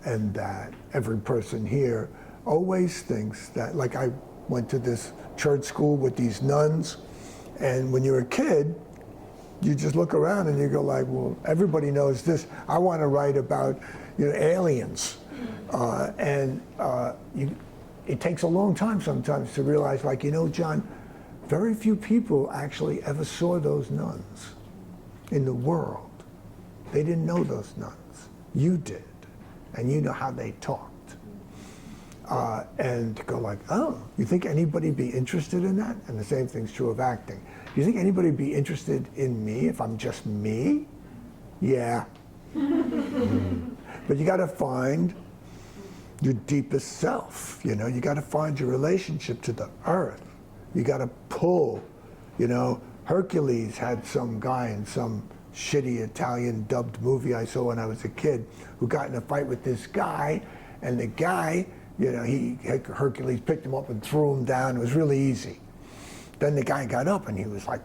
[SPEAKER 1] And that every person here always thinks that, like, I went to this church school with these nuns, and when you're a kid, you just look around and you go like, well, everybody knows this. I want to write about, you know, aliens. It takes a long time sometimes to realize, like, you know, John, very few people actually ever saw those nuns in the world. They didn't know those nuns. You did. And you know how they talked. And to go like, oh, you think anybody'd be interested in that? And the same thing's true of acting. Do you think anybody'd be interested in me if I'm just me? Yeah. But you got to find your deepest self, you know? You got to find your relationship to the earth. You got to pull, you know? Hercules had some guy in some shitty Italian dubbed movie I saw when I was a kid who got in a fight with this guy, and the guy, you know, Hercules picked him up and threw him down. It was really easy. Then the guy got up and he was like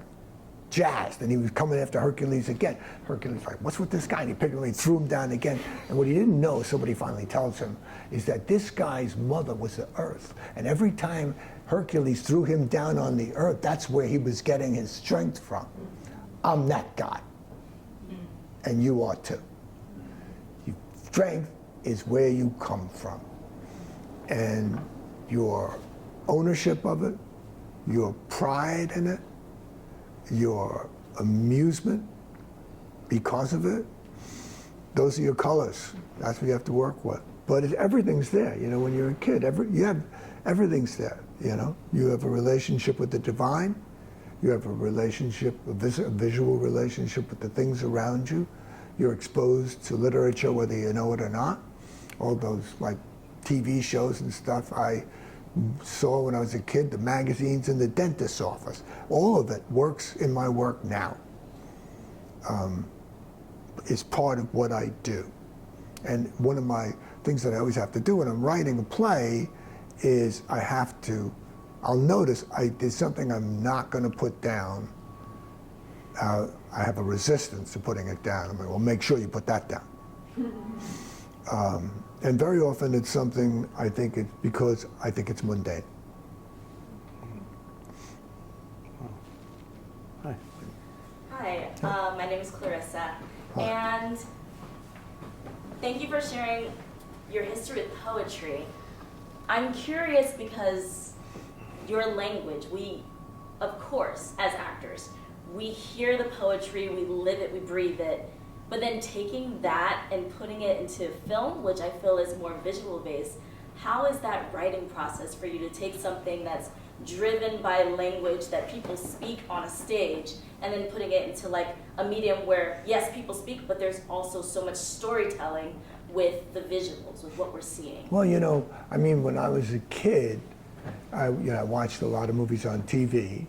[SPEAKER 1] jazzed, and he was coming after Hercules again. Hercules was like, what's with this guy? And he picked him up and he threw him down again. And what he didn't know, somebody finally tells him, is that this guy's mother was the earth. And every time Hercules threw him down on the earth, that's where he was getting his strength from. I'm that guy. And you are too. Your strength is where you come from. And your ownership of it, your pride in it, your amusement because of it, those are your colors. That's what you have to work with. But everything's there, you know, when you're a kid. Everything's there, you know. You have a relationship with the divine. You have a relationship, a visual relationship with the things around you. You're exposed to literature, whether you know it or not. All those, like, TV shows and stuff I saw when I was a kid, the magazines in the dentist's office. All of it works in my work now. It's part of what I do. And one of my things that I always have to do when I'm writing a play is I'll notice there's something I'm not going to put down. I have a resistance to putting it down. I'm like, well, make sure you put that down. And very often it's something because I think it's mundane.
[SPEAKER 2] Hi.
[SPEAKER 5] Hi, my name is Clarissa, and thank you for sharing your history with poetry. I'm curious because your language, of course, as actors, we hear the poetry, we live it, we breathe it, but then taking that and putting it into film, which I feel is more visual based, how is that writing process for you to take something that's driven by language that people speak on a stage and then putting it into like a medium where, yes, people speak, but there's also so much storytelling with the visuals, with what we're seeing?
[SPEAKER 1] Well, I mean, when I was a kid, I watched a lot of movies on TV,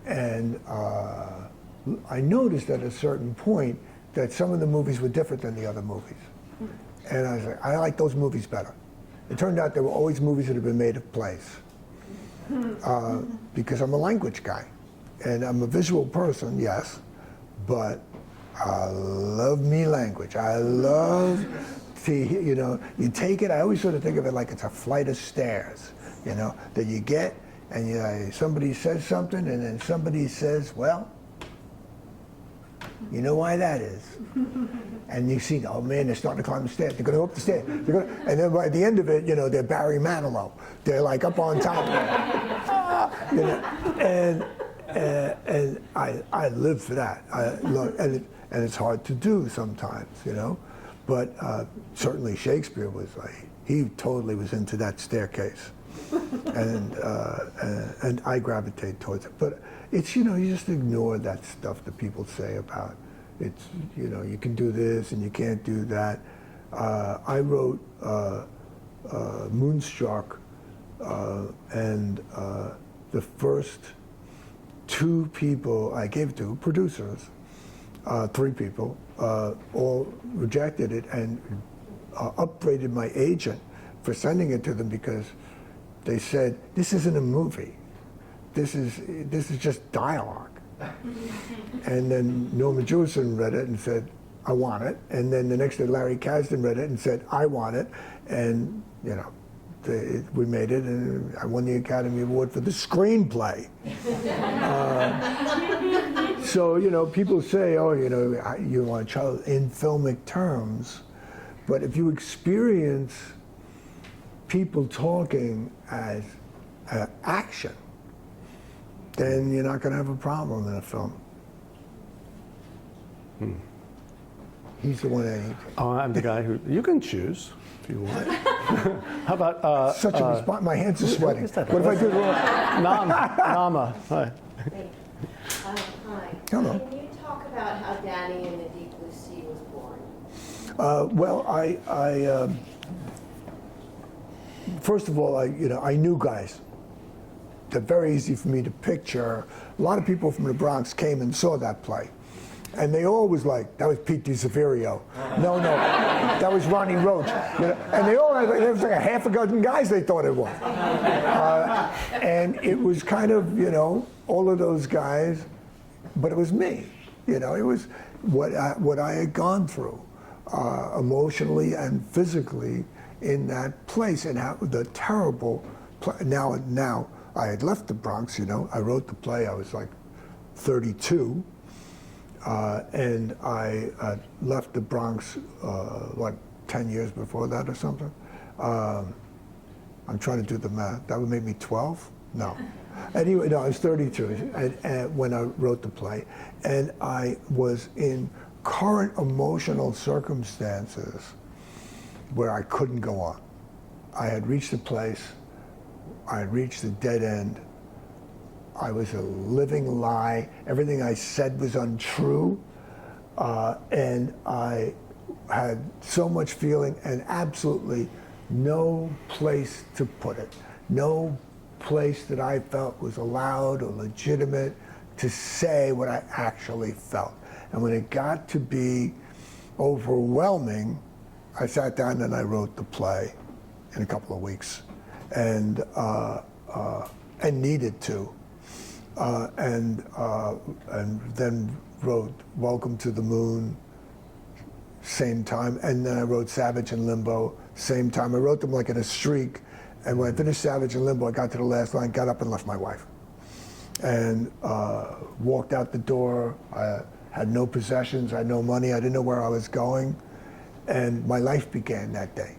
[SPEAKER 1] and I noticed at a certain point that some of the movies were different than the other movies. And I was like, I like those movies better. It turned out there were always movies that had been made of plays. Because I'm a language guy. And I'm a visual person, yes, but I love me language. I love to, you take it, I always sort of think of it like it's a flight of stairs, that you get, and somebody says something, and then somebody says, well, you know why that is. And you see, oh man, they're starting to climb the stairs. They're going to go up the stairs. And then by the end of it, they're Barry Manilow. They're like up on top. And I live for that. And it's hard to do sometimes, But certainly Shakespeare was like, he totally was into that staircase. And I gravitate towards it. But it's, you just ignore that stuff that people say about it's, you can do this and you can't do that. I wrote Moonstruck, and the first two people I gave to, producers, three people, all rejected it and upbraided my agent for sending it to them because they said, this isn't a movie. This is just dialogue. And then Norma Jewison read it and said, I want it. And then the next day Larry Kasdan read it and said, I want it. And, we made it, and I won the Academy Award for the screenplay. So, people say, oh, you want a child in filmic terms. But if you experience people talking as action, then you're not going to have a problem in a film. He's the one that...
[SPEAKER 2] I'm the guy who... You can choose if you want. How about...
[SPEAKER 1] Such a response. My hands are sweating.
[SPEAKER 2] What
[SPEAKER 1] What if I do it wrong?
[SPEAKER 2] Nama. Hi.
[SPEAKER 6] Hi.
[SPEAKER 1] Hello.
[SPEAKER 6] Can you talk about how Danny in the Deep Blue Sea was born?
[SPEAKER 1] Well, first of all, I knew guys. They're very easy for me to picture. A lot of people from the Bronx came and saw that play. And they all was like, that was Pete DiSeverio. No, that was Ronnie Roach. And they all had, there was like a half a dozen guys they thought it was. And it was kind of, all of those guys, but it was me. It was what I had gone through emotionally and physically in that place, and how the terrible, now I had left the Bronx, I wrote the play, I was like 32. And I left the Bronx, 10 years before that or something. I'm trying to do the math. That would make me 12? No. Anyway, no, I was 32 when I wrote the play. And I was in current emotional circumstances where I couldn't go on. I had reached a place, I had reached a dead end. I was a living lie. Everything I said was untrue. And I had so much feeling and absolutely no place to put it. No place that I felt was allowed or legitimate to say what I actually felt. And when it got to be overwhelming, I sat down and I wrote the play in a couple of weeks, and needed to. And then wrote Welcome to the Moon, same time, and then I wrote Savage and Limbo, same time. I wrote them like in a streak, and when I finished Savage and Limbo, I got to the last line, got up and left my wife. And walked out the door. I had no possessions, I had no money, I didn't know where I was going, and my life began that day.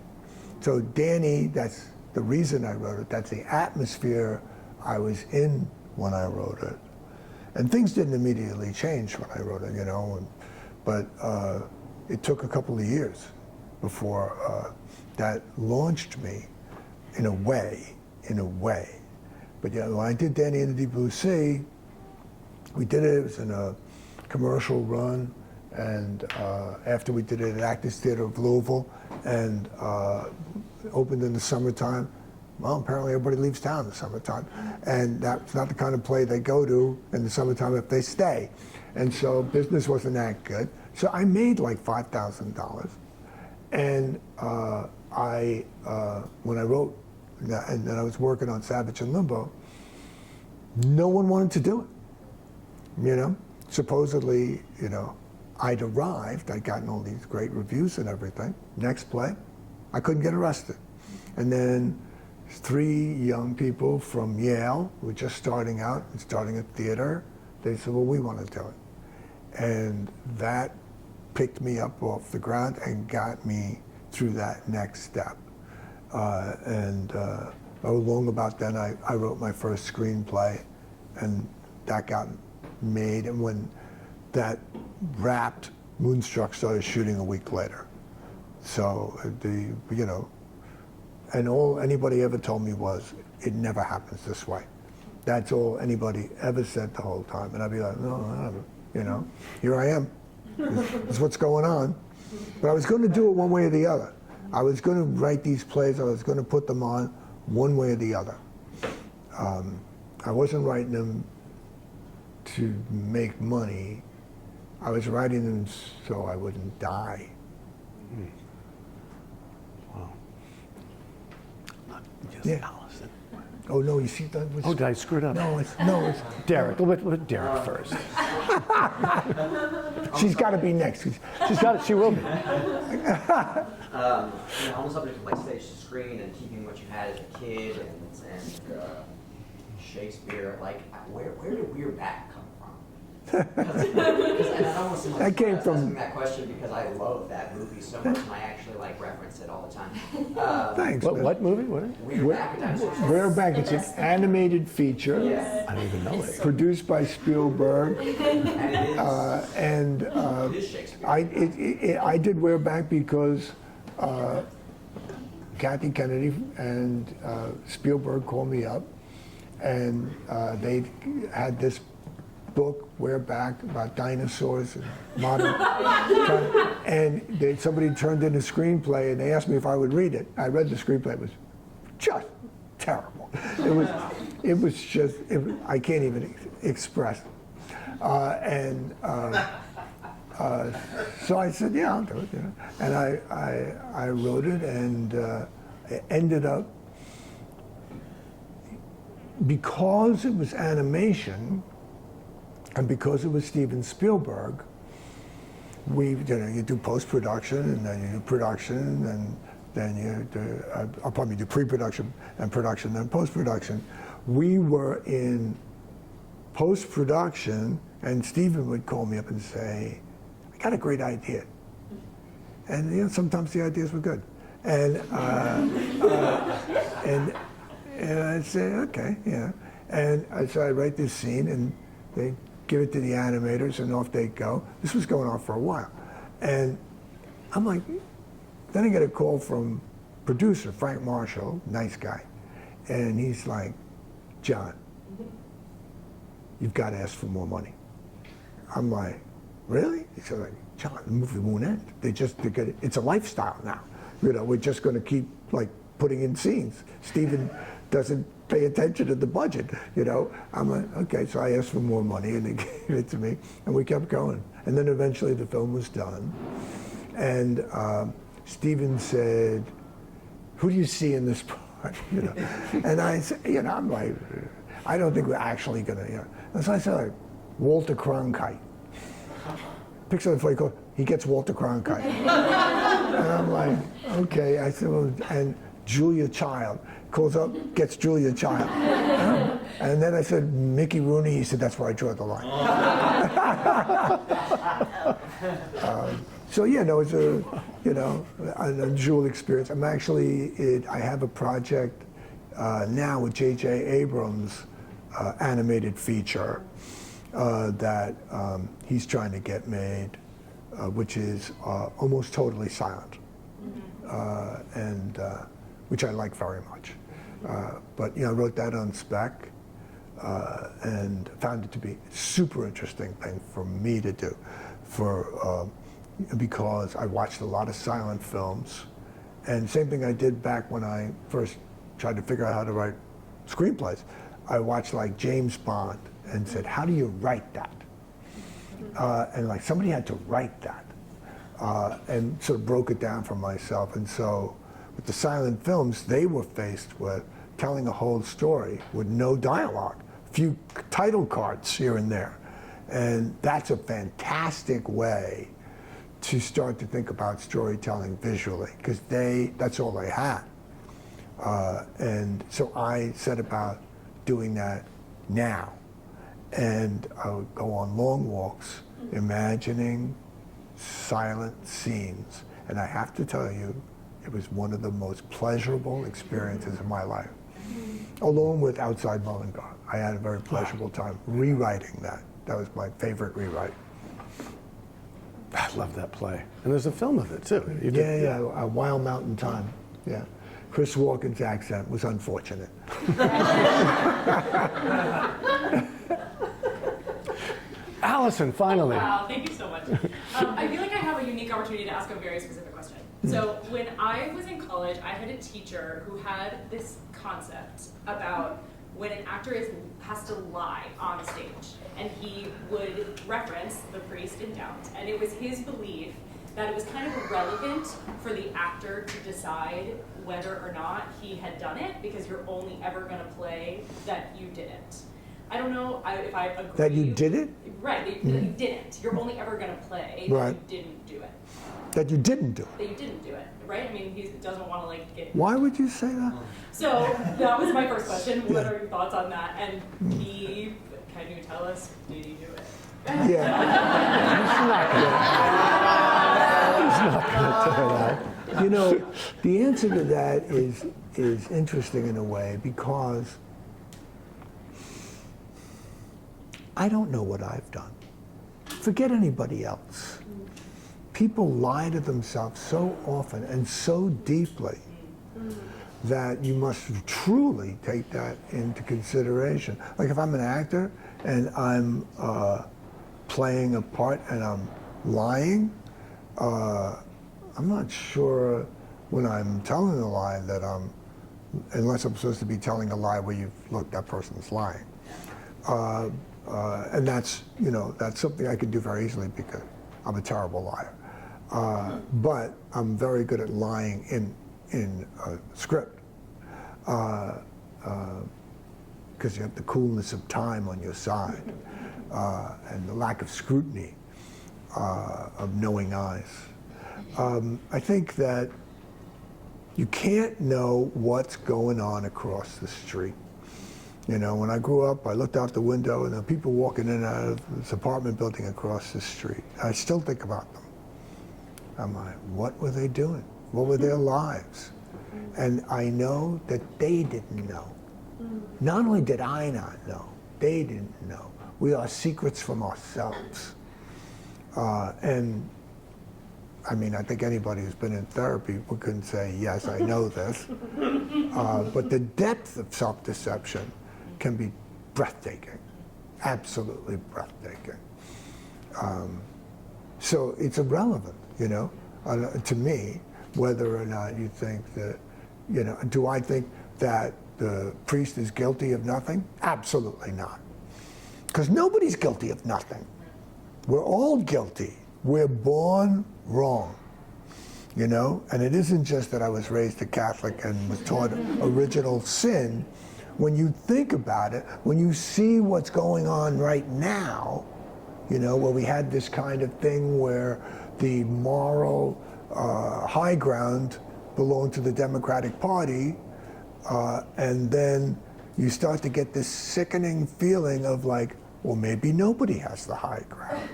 [SPEAKER 1] So Danny, that's the reason I wrote it, that's the atmosphere I was in when I wrote it. And things didn't immediately change when I wrote it, but it took a couple of years before that launched me in a way. But yeah, when I did Danny and the Deep Blue Sea, we did it. It was in a commercial run, and after we did it at Actors Theater of Louisville, and opened in the summertime. Well, apparently everybody leaves town in the summertime, and that's not the kind of play they go to in the summertime if they stay. And so business wasn't that good. So I made like $5,000, and when I wrote, and then I was working on Savage and Limbo, no one wanted to do it. Supposedly, I'd arrived, I'd gotten all these great reviews and everything. Next play, I couldn't get arrested. And then 3 young people from Yale who were just starting out and starting a theater, they said, well, we want to do it. And that picked me up off the ground and got me through that next step. Long about then, I wrote my first screenplay, and that got made. And when that wrapped, Moonstruck started shooting a week later. So and all anybody ever told me was, it never happens this way. That's all anybody ever said the whole time. And I'd be like, no, here I am. This is what's going on. But I was going to do it one way or the other. I was going to write these plays. I was going to put them on one way or the other. I wasn't writing them to make money. I was writing them so I wouldn't die.
[SPEAKER 2] Wow. Yes,
[SPEAKER 1] Yeah.
[SPEAKER 2] Allison.
[SPEAKER 1] Oh no, you see that?
[SPEAKER 2] Oh, did I screw it up?
[SPEAKER 1] No, it's
[SPEAKER 2] Derek. We'll Derek first.
[SPEAKER 1] she's got to be next.
[SPEAKER 2] She's got it. She will be.
[SPEAKER 7] On the subject of like stage to screen and keeping what you had as a kid and Shakespeare, like where did We're Back come from? And I don't want to seem like
[SPEAKER 1] That came from-
[SPEAKER 7] asking that question because I love that movie so much and I actually like reference it all the time.
[SPEAKER 1] Thanks. man.
[SPEAKER 2] What movie? What?
[SPEAKER 7] We're Back.
[SPEAKER 1] We're Back. It's an animated feature
[SPEAKER 7] Yes.
[SPEAKER 2] I don't even know it.
[SPEAKER 1] produced by Spielberg,
[SPEAKER 7] And it is Shakespeare.
[SPEAKER 1] I did We're Back because Kathy Kennedy and Spielberg called me up, and they had this book, We're Back, about dinosaurs and modern and somebody turned in a screenplay, and they asked me if I would read it. I read the screenplay. It was just terrible. It was just, I can't even express. So I said, yeah, I'll do it. And I wrote it, and it ended up, because it was animation, and because it was Steven Spielberg, you do post-production, and then you do production, and then you do, do pre-production and production, then post-production. We were in post-production, and Steven would call me up and say, I got a great idea. And sometimes the ideas were good. And I'd say, okay, yeah. And so I write this scene, and they give it to the animators, and off they go. This was going on for a while. And I'm like, then I get a call from producer, Frank Marshall, nice guy. And he's like, John, you've got to ask for more money. I'm like, really? He said, John, the movie won't end. It's a lifestyle now. We're just going to keep putting in scenes. Steven doesn't pay attention to the budget. I'm like, okay. So I asked for more money, and they gave it to me, and we kept going. And then eventually the film was done, and Steven said, "Who do you see in this part?" And I said, I'm like, I don't think we're actually going to. And so I said, Walter Cronkite. Picks up the phone, he goes, he gets Walter Cronkite. And I'm like, okay. I said, well, and Julia Child calls up, gets Julia Child. And then I said, Mickey Rooney. He said, that's where I draw the line. So yeah, no, it's an unusual experience. I'm actually, I have a project now with J.J. Abrams, animated feature that he's trying to get made, which is almost totally silent, and which I like very much. But I wrote that on spec and found it to be a super interesting thing for me to do, because I watched a lot of silent films, and same thing I did back when I first tried to figure out how to write screenplays. I watched like James Bond and said, how do you write that? And like somebody had to write that, and sort of broke it down for myself. And so with the silent films, they were faced with telling a whole story with no dialogue, a few title cards here and there. And that's a fantastic way to start to think about storytelling visually, because that's all they had. And so I set about doing that now. And I would go on long walks, imagining silent scenes. And I have to tell you, it was one of the most pleasurable experiences of my life. Along with Outside Mullingar, I had a very pleasurable time rewriting that. That was my favorite rewrite.
[SPEAKER 2] I love that play. And there's a film of it, too. You did-
[SPEAKER 1] Yeah, A Wild Mountain Time. Yeah. Chris Walken's accent was unfortunate.
[SPEAKER 2] Allison, finally.
[SPEAKER 8] Wow, thank you so much. I feel like I have a unique opportunity to ask a very specific question. So when I was in college, I had a teacher who had this concept about when an actor has to lie on stage, and he would reference the priest in doubt, and it was his belief that it was kind of irrelevant for the actor to decide whether or not he had done it, because you're only ever going to play that you didn't. I don't know if I agree.
[SPEAKER 1] That you did it?
[SPEAKER 8] Right, that you didn't. You're only ever going to play
[SPEAKER 1] Right.
[SPEAKER 8] that you didn't do it.
[SPEAKER 1] That you didn't do.
[SPEAKER 8] That you didn't do it, right? I mean, he doesn't want to like get.
[SPEAKER 1] Why would you say that?
[SPEAKER 8] So that was my first question. What
[SPEAKER 1] Yeah.
[SPEAKER 8] are your thoughts on that? And B, can you tell us, did you do it?
[SPEAKER 1] Yeah. The answer to that is interesting in a way, because I don't know what I've done. Forget anybody else. People lie to themselves so often and so deeply that you must truly take that into consideration. Like if I'm an actor and I'm playing a part and I'm lying, I'm not sure when I'm telling a lie that unless I'm supposed to be telling a lie where look, that person's lying. And that's something I can do very easily because I'm a terrible liar. But I'm very good at lying in a script, because you have the coolness of time on your side, and the lack of scrutiny of knowing eyes. I think that you can't know what's going on across the street. When I grew up, I looked out the window and there were people walking in and out of this apartment building across the street. I still think about them. I'm like, what were they doing? What were their lives? And I know that they didn't know. Not only did I not know, they didn't know. We are secrets from ourselves. And I mean, I think anybody who's been in therapy can say, yes, I know this. But the depth of self-deception can be breathtaking, absolutely breathtaking. So it's irrelevant, to me, whether or not you think that, do I think that the priest is guilty of nothing? Absolutely not. Because nobody's guilty of nothing. We're all guilty. We're born wrong, And it isn't just that I was raised a Catholic and was taught original sin. When you think about it, when you see what's going on right now, where we had this kind of thing where the moral high ground belonged to the Democratic Party, and then you start to get this sickening feeling of like, well, maybe nobody has the high ground,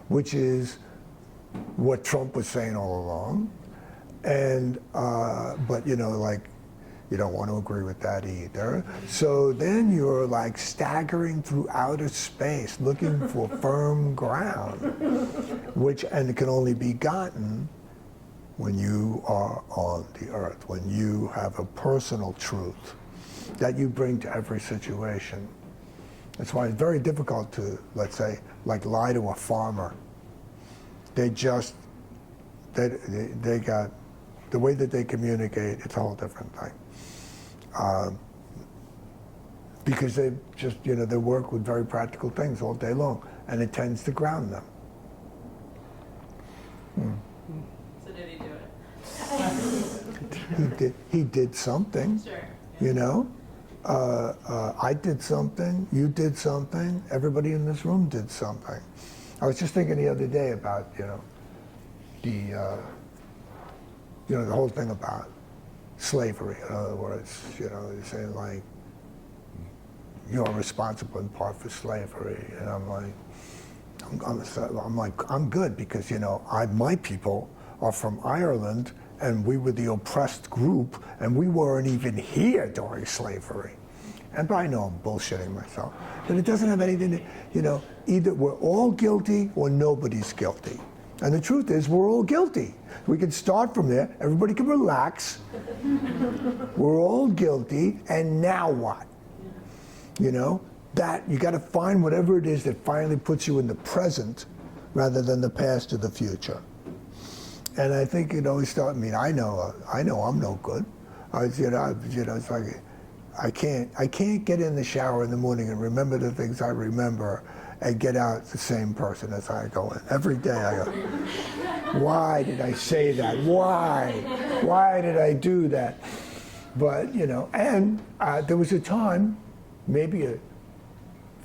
[SPEAKER 1] which is what Trump was saying all along. And, but you don't want to agree with that either. So then you're like staggering through outer space looking for firm ground, and it can only be gotten when you are on the earth, when you have a personal truth that you bring to every situation. That's why it's very difficult to, let's say, like lie to a farmer. They got, the way that they communicate, it's a whole different thing. Because they just, they work with very practical things all day long, and it tends to ground them.
[SPEAKER 8] So did he do it?
[SPEAKER 1] He did something.
[SPEAKER 8] Sure.
[SPEAKER 1] I did something, you did something, everybody in this room did something. I was just thinking the other day about, the whole thing about slavery. In other words, you're saying like, you're responsible in part for slavery. And I'm like, I'm good because, my people are from Ireland, and we were the oppressed group, and we weren't even here during slavery. And I know I'm bullshitting myself. But it doesn't have anything to, either we're all guilty or nobody's guilty. And the truth is, we're all guilty. We can start from there. Everybody can relax. We're all guilty, and now what? That you got to find whatever it is that finally puts you in the present rather than the past or the future. And I think it always starts. I know I'm no good. It's like I can't get in the shower in the morning and remember the things I remember and get out the same person as I go in. Every day I go, why did I say that? Why did I do that? But and there was a time, maybe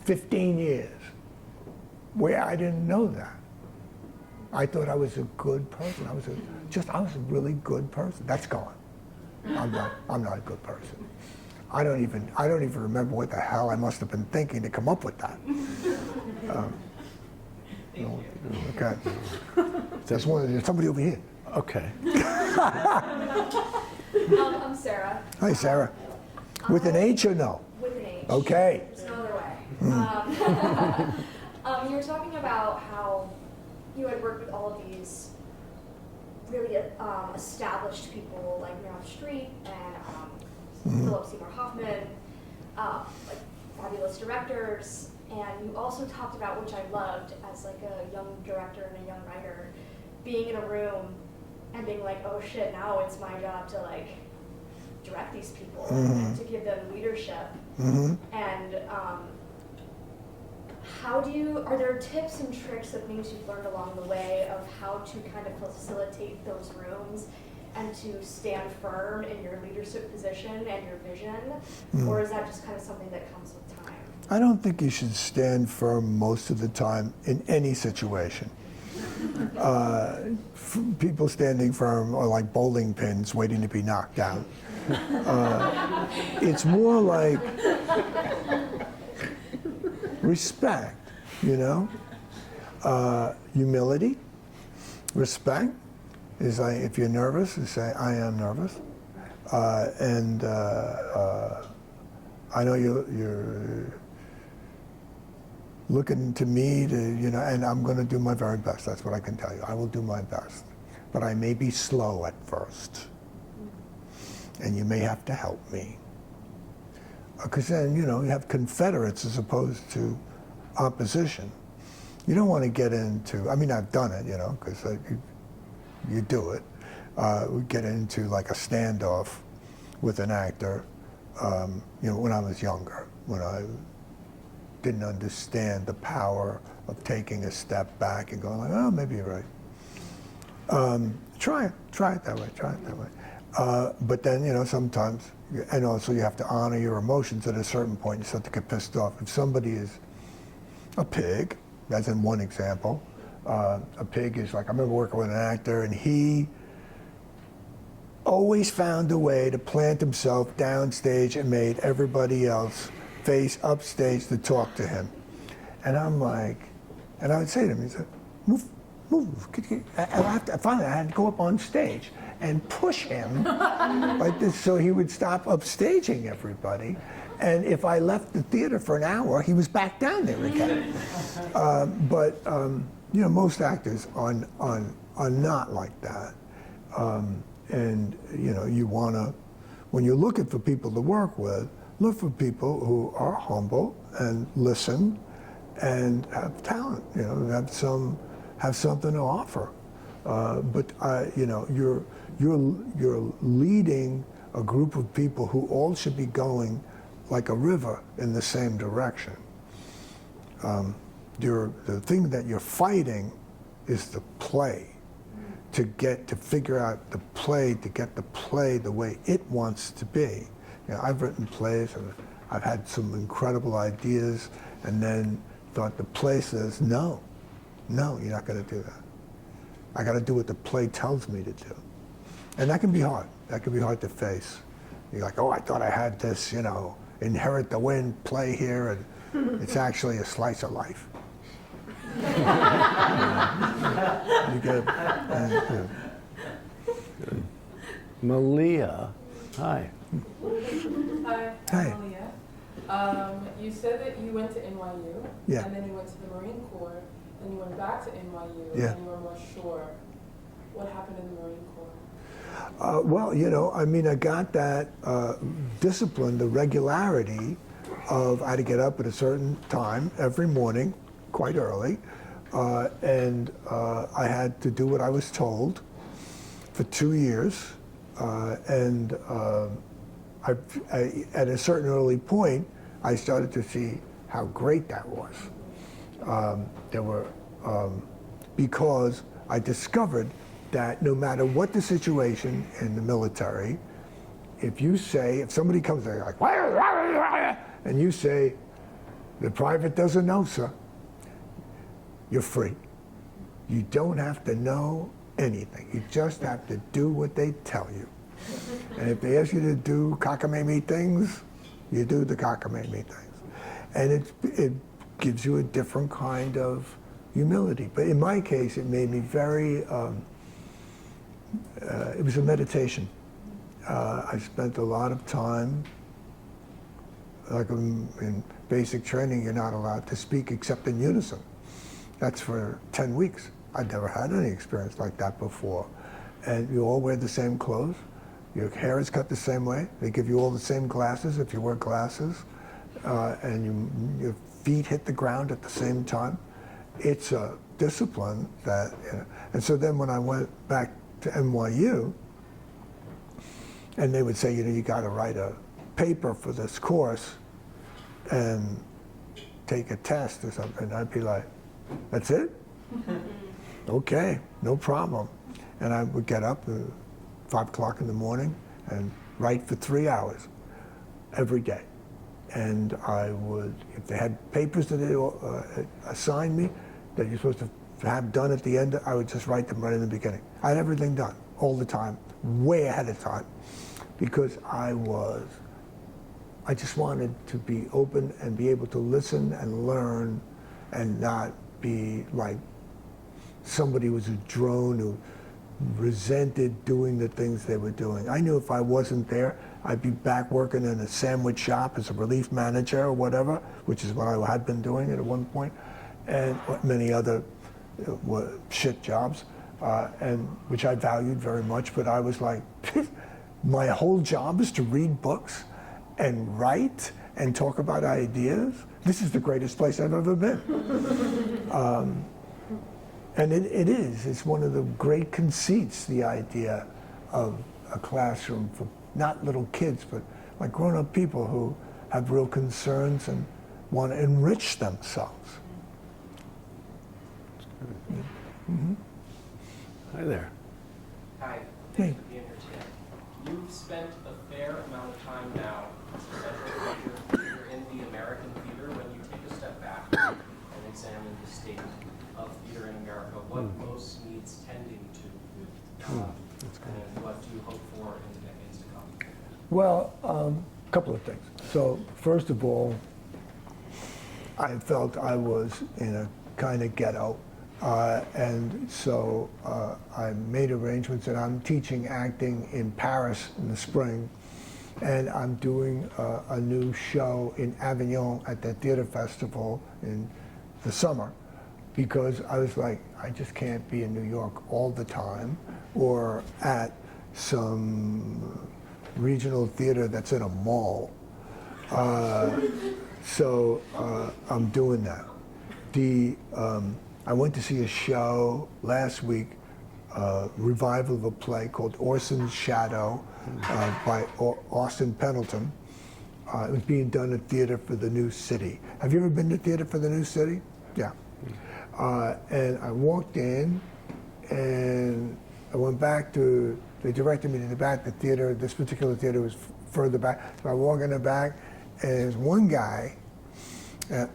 [SPEAKER 1] 15 years, where I didn't know that. I thought I was a good person. I was a really good person. That's gone. I'm not a good person. I don't even remember what the hell I must have been thinking to come up with that. Okay. There's somebody over here.
[SPEAKER 2] Okay.
[SPEAKER 9] I'm Sarah.
[SPEAKER 1] Hi, Sarah. With an H or no?
[SPEAKER 9] With an H.
[SPEAKER 1] Okay.
[SPEAKER 9] There's no other way. You were talking about how you had worked with all of these really established people like Meryl Streep and Philip Seymour Hoffman, like fabulous directors, and you also talked about, which I loved as like a young director and a young writer, being in a room and being like, oh shit, now it's my job to like direct these people and to give them leadership. And are there tips and tricks of things you've learned along the way of how to kind of facilitate those rooms and to stand firm in your leadership position and your vision? Or is that just kind of something that comes with time?
[SPEAKER 1] I don't think you should stand firm most of the time in any situation. People standing firm are like bowling pins waiting to be knocked out. It's more like respect, humility. Respect is like, if you're nervous, you say, I am nervous. And I know you're looking to me to, and I'm going to do my very best. That's what I can tell you. I will do my best. But I may be slow at first. And you may have to help me. Because then, you have Confederates as opposed to opposition. You don't want to get into, I've done it, because you do it. We get into like a standoff with an actor, when I was younger, when I didn't understand the power of taking a step back and going like, oh, maybe you're right. Try it that way. But then, sometimes, and also you have to honor your emotions at a certain point. You start to get pissed off. If somebody is a pig, as in one example, a pig is like, I remember working with an actor, and he always found a way to plant himself downstage and made everybody else face upstage to talk to him. And I'm like, and I would say to him, he said, move. Finally, I had to go up on stage and push him like this so he would stop upstaging everybody. And if I left the theater for an hour, he was back down there again. But most actors are not like that. And you want to, when you're looking for people to work with, look for people who are humble and listen and have talent, have something to offer. But you're leading a group of people who all should be going like a river in the same direction. The thing that you're fighting is the play, to figure out the play, to get the play the way it wants to be. I've written plays and I've had some incredible ideas, and then thought the play says, no, you're not going to do that. I got to do what the play tells me to do. And that can be hard. That can be hard to face. You're like, oh, I thought I had this, inherit the wind play here, and it's actually a slice of life. You get,
[SPEAKER 2] Malia, hi.
[SPEAKER 10] Hi,
[SPEAKER 1] Hey.
[SPEAKER 10] I'm Malia. You said that you went to NYU,
[SPEAKER 1] Yeah.
[SPEAKER 10] and then you went to the Marine Corps, then you went back to NYU,
[SPEAKER 1] Yeah.
[SPEAKER 10] and you were more sure. What happened in the Marine Corps?
[SPEAKER 1] I got that discipline, the regularity of I had to get up at a certain time every morning, quite early, and I had to do what I was told for 2 years, and at a certain early point, I started to see how great that was. Because I discovered that no matter what the situation in the military, if somebody comes there like, and you say, the private doesn't know, sir, you're free. You don't have to know anything. You just have to do what they tell you. And if they ask you to do cockamamie things, you do the cockamamie things. And it gives you a different kind of humility. But in my case, it made me very, it was a meditation. I spent a lot of time, like in basic training, you're not allowed to speak except in unison. That's for 10 weeks. I'd never had any experience like that before. And you all wear the same clothes. Your hair is cut the same way. They give you all the same glasses if you wear glasses. And your feet hit the ground at the same time. It's a discipline that, and so then when I went back to NYU, and they would say, you got to write a paper for this course and take a test or something. I'd be like, that's it? Okay, no problem. And I would get up at 5 o'clock in the morning and write for 3 hours every day. And I would, if they had papers that they assigned me that you're supposed to have done at the end, I would just write them right in the beginning. I had everything done all the time, way ahead of time, because I just wanted to be open and be able to listen and learn and not be like somebody who was a drone who resented doing the things they were doing. I knew if I wasn't there, I'd be back working in a sandwich shop as a relief manager or whatever, which is what I had been doing at one point, and many other shit jobs, and which I valued very much. But I was like, my whole job is to read books and write and talk about ideas. This is the greatest place I've ever been. And it is. It's one of the great conceits, the idea of a classroom for not little kids, but like grown-up people who have real concerns and want to enrich themselves. Mm-hmm.
[SPEAKER 2] Hi there.
[SPEAKER 3] Hi,
[SPEAKER 1] Hey.
[SPEAKER 3] thanks for being here today. You've spent a fair amount of time now as a central figure in the American theater. When you take a step back and examine the state of theater in America, what most needs tending to, and what do you hope for in the decades to come?
[SPEAKER 1] Well, a couple of things. So first of all, I felt I was in a kind of ghetto. And so I made arrangements, and I'm teaching acting in Paris in the spring, and I'm doing a new show in Avignon at the theater festival in the summer. because I was like, I just can't be in New York all the time or at some regional theater that's in a mall. So I'm doing that. I went to see a show last week, revival of a play called Orson's Shadow by Austin Pendleton. It was being done at Theater for the New City. Have you ever been to Theater for the New City? Yeah. And I walked in, and I went back to, they directed me to the back. The theater, this particular theater was further back. So I walk in the back, and there's one guy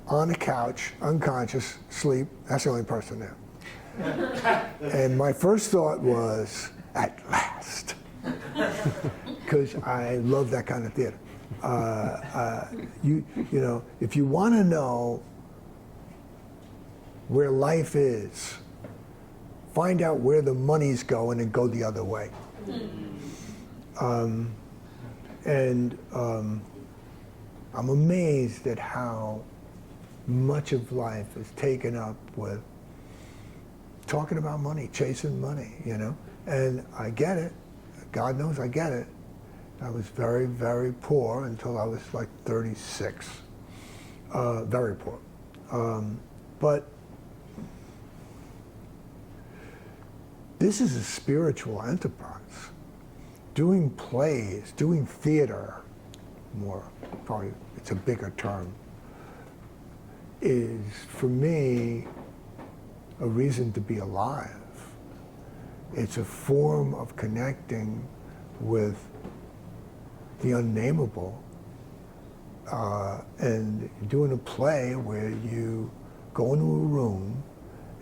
[SPEAKER 1] on a couch, unconscious, asleep. That's the only person there. And my first thought was, at last. Because I love that kind of theater. You know, if you want to know where life is, find out where the money's going and go the other way. I'm amazed at how much of life is taken up with talking about money, chasing money, you know? And I get it. God knows I get it. I was very, very poor until I was like 36. Very poor. But this is a spiritual enterprise. Doing plays, doing theater, more probably it's a bigger term, is for me a reason to be alive. It's a form of connecting with the unnameable, and doing a play where you go into a room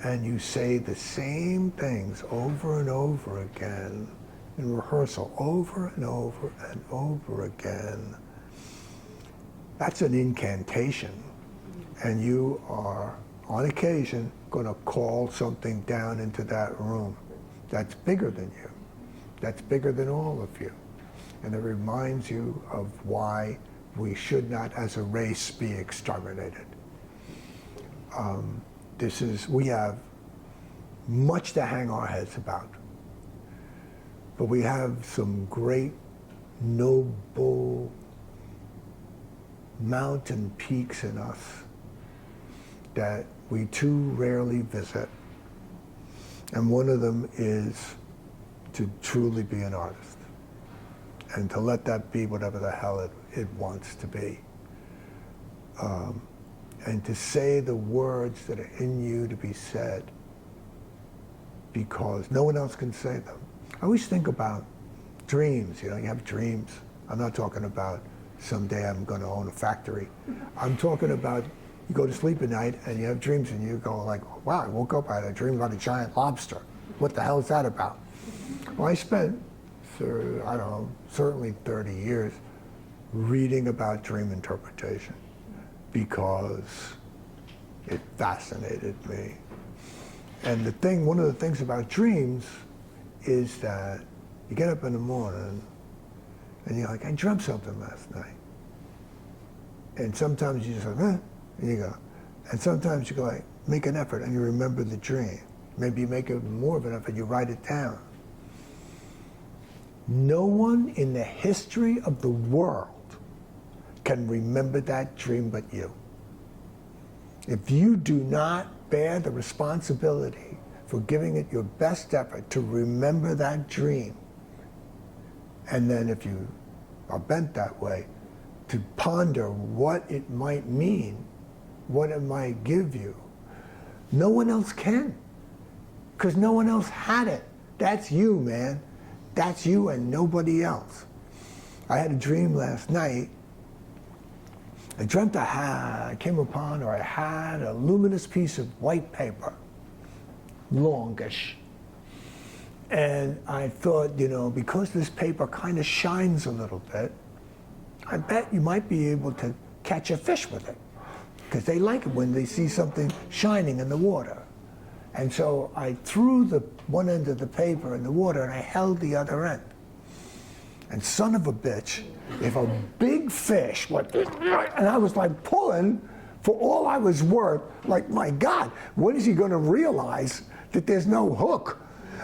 [SPEAKER 1] and you say the same things over and over again in rehearsal, over and over and over again. That's an incantation, and you are, on occasion, going to call something down into that room that's bigger than you, that's bigger than all of you. And it reminds you of why we should not, as a race, be exterminated. We have much to hang our heads about, but we have some great, noble mountain peaks in us that we too rarely visit. And one of them is to truly be an artist, and to let that be whatever the hell it wants to be. And to say the words that are in you to be said, because no one else can say them. I always think about dreams, you know, you have dreams. I'm not talking about someday I'm going to own a factory. I'm talking about you go to sleep at night and you have dreams and you go like, wow, I woke up, I had a dream about a giant lobster. What the hell is that about? Well, I spent, I don't know, certainly 30 years reading about dream interpretation because it fascinated me. And one of the things about dreams is that you get up in the morning and you're like, I dreamt something last night. And sometimes you just like, and you go. And sometimes you go like, make an effort and you remember the dream. Maybe you make it more of an effort, you write it down. No one in the history of the world can remember that dream but you. If you do not bear the responsibility for giving it your best effort to remember that dream, and then if you are bent that way, to ponder what it might mean, what it might give you, no one else can, because no one else had it. That's you, man. That's you and nobody else. I had a dream last night. I dreamt I came upon, or I had a luminous piece of white paper, longish. And I thought, you know, because this paper kind of shines a little bit, I bet you might be able to catch a fish with it, because they like it when they see something shining in the water. And so I threw the one end of the paper in the water and I held the other end. And son of a bitch, if a big fish went, and I was like pulling, For all I was worth, like, my God, when is he going to realize that there's no hook?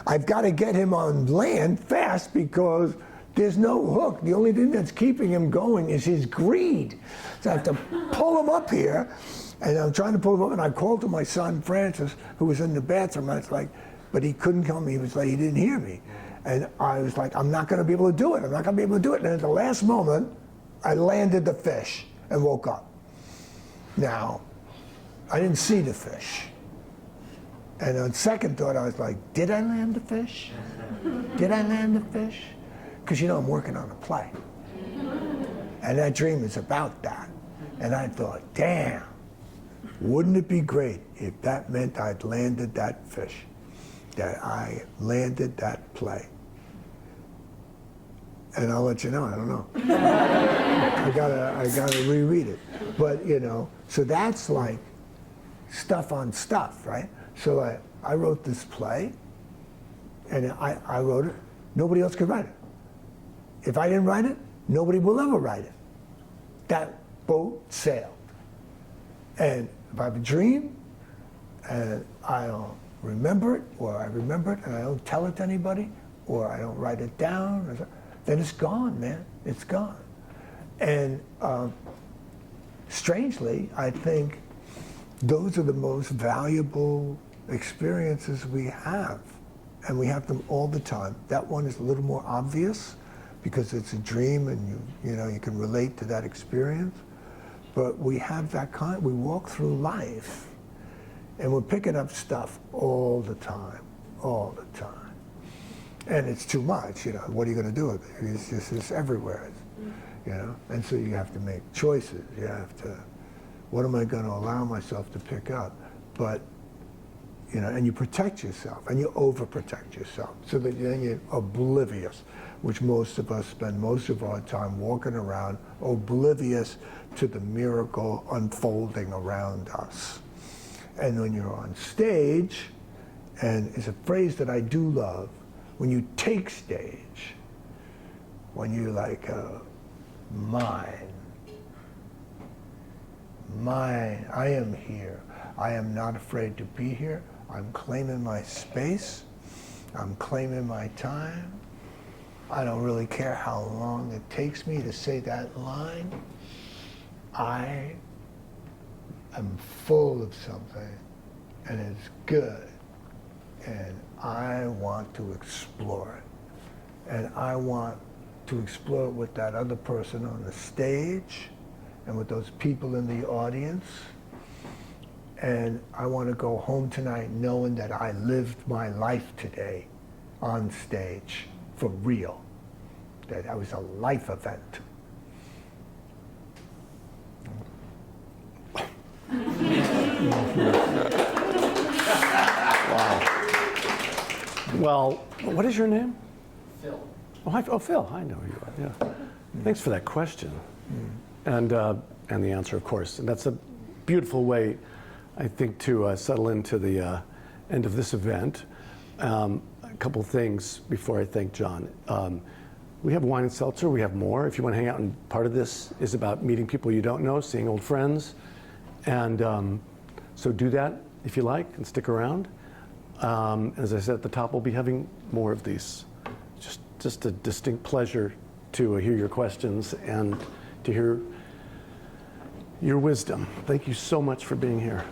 [SPEAKER 1] I've got to get him on land fast because there's no hook. The only thing that's keeping him going is his greed. So I have to pull him up here, and I'm trying to pull him up, and I called to my son, Francis, who was in the bathroom. I was like, but he couldn't come. He was like, he didn't hear me. And I was like, I'm not going to be able to do it. I'm not going to be able to do it. And at the last moment, I landed the fish and woke up. Now, I didn't see the fish. And on second thought, I was like, did I land the fish? Did I land the fish? Because, you know, I'm working on a play. And that dream is about that. And I thought, damn, wouldn't it be great if that meant I'd landed that fish, that I landed that play? And I'll let you know, I don't know. I gotta reread it. But, you know, so that's like stuff on stuff, right? So I wrote this play, and I wrote it. Nobody else could write it. If I didn't write it, nobody will ever write it. That boat sailed. And if I have a dream, and I don't remember it, or I remember it and I don't tell it to anybody, or I don't write it down, then it's gone, man. It's gone. And strangely, I think those are the most valuable experiences we have. And we have them all the time. That one is a little more obvious because it's a dream and you can relate to that experience. But we have that kind, we walk through life and we're picking up stuff all the time. And it's too much, you know, what are you going to do with it? It's everywhere, you know? And so you have to make choices. You have to, what am I going to allow myself to pick up? But, you know, and you protect yourself, and you overprotect yourself, so that then you're oblivious, which most of us spend most of our time walking around oblivious to the miracle unfolding around us. And when you're on stage, and it's a phrase that I do love, when you take stage, when you like, mine, I am here. I am not afraid to be here. I'm claiming my space. I'm claiming my time. I don't really care how long it takes me to say that line. I am full of something, and it's good. And I want to explore it. And I want to explore it with that other person on the stage and with those people in the audience. And I want to go home tonight knowing that I lived my life today on stage for real. That was a life event.
[SPEAKER 2] Wow. Well, what is your name?
[SPEAKER 3] Phil.
[SPEAKER 2] Oh, Phil, I know who you are, yeah. Thanks for that question. And the answer, of course. And that's a beautiful way, I think, to settle into the end of this event. A couple things before I thank John. We have wine and seltzer, we have more. If you want to hang out, and part of this is about meeting people you don't know, seeing old friends. And so do that if you like, and stick around. As I said at the top, we'll be having more of these. Just a distinct pleasure to hear your questions and to hear your wisdom. Thank you so much for being here.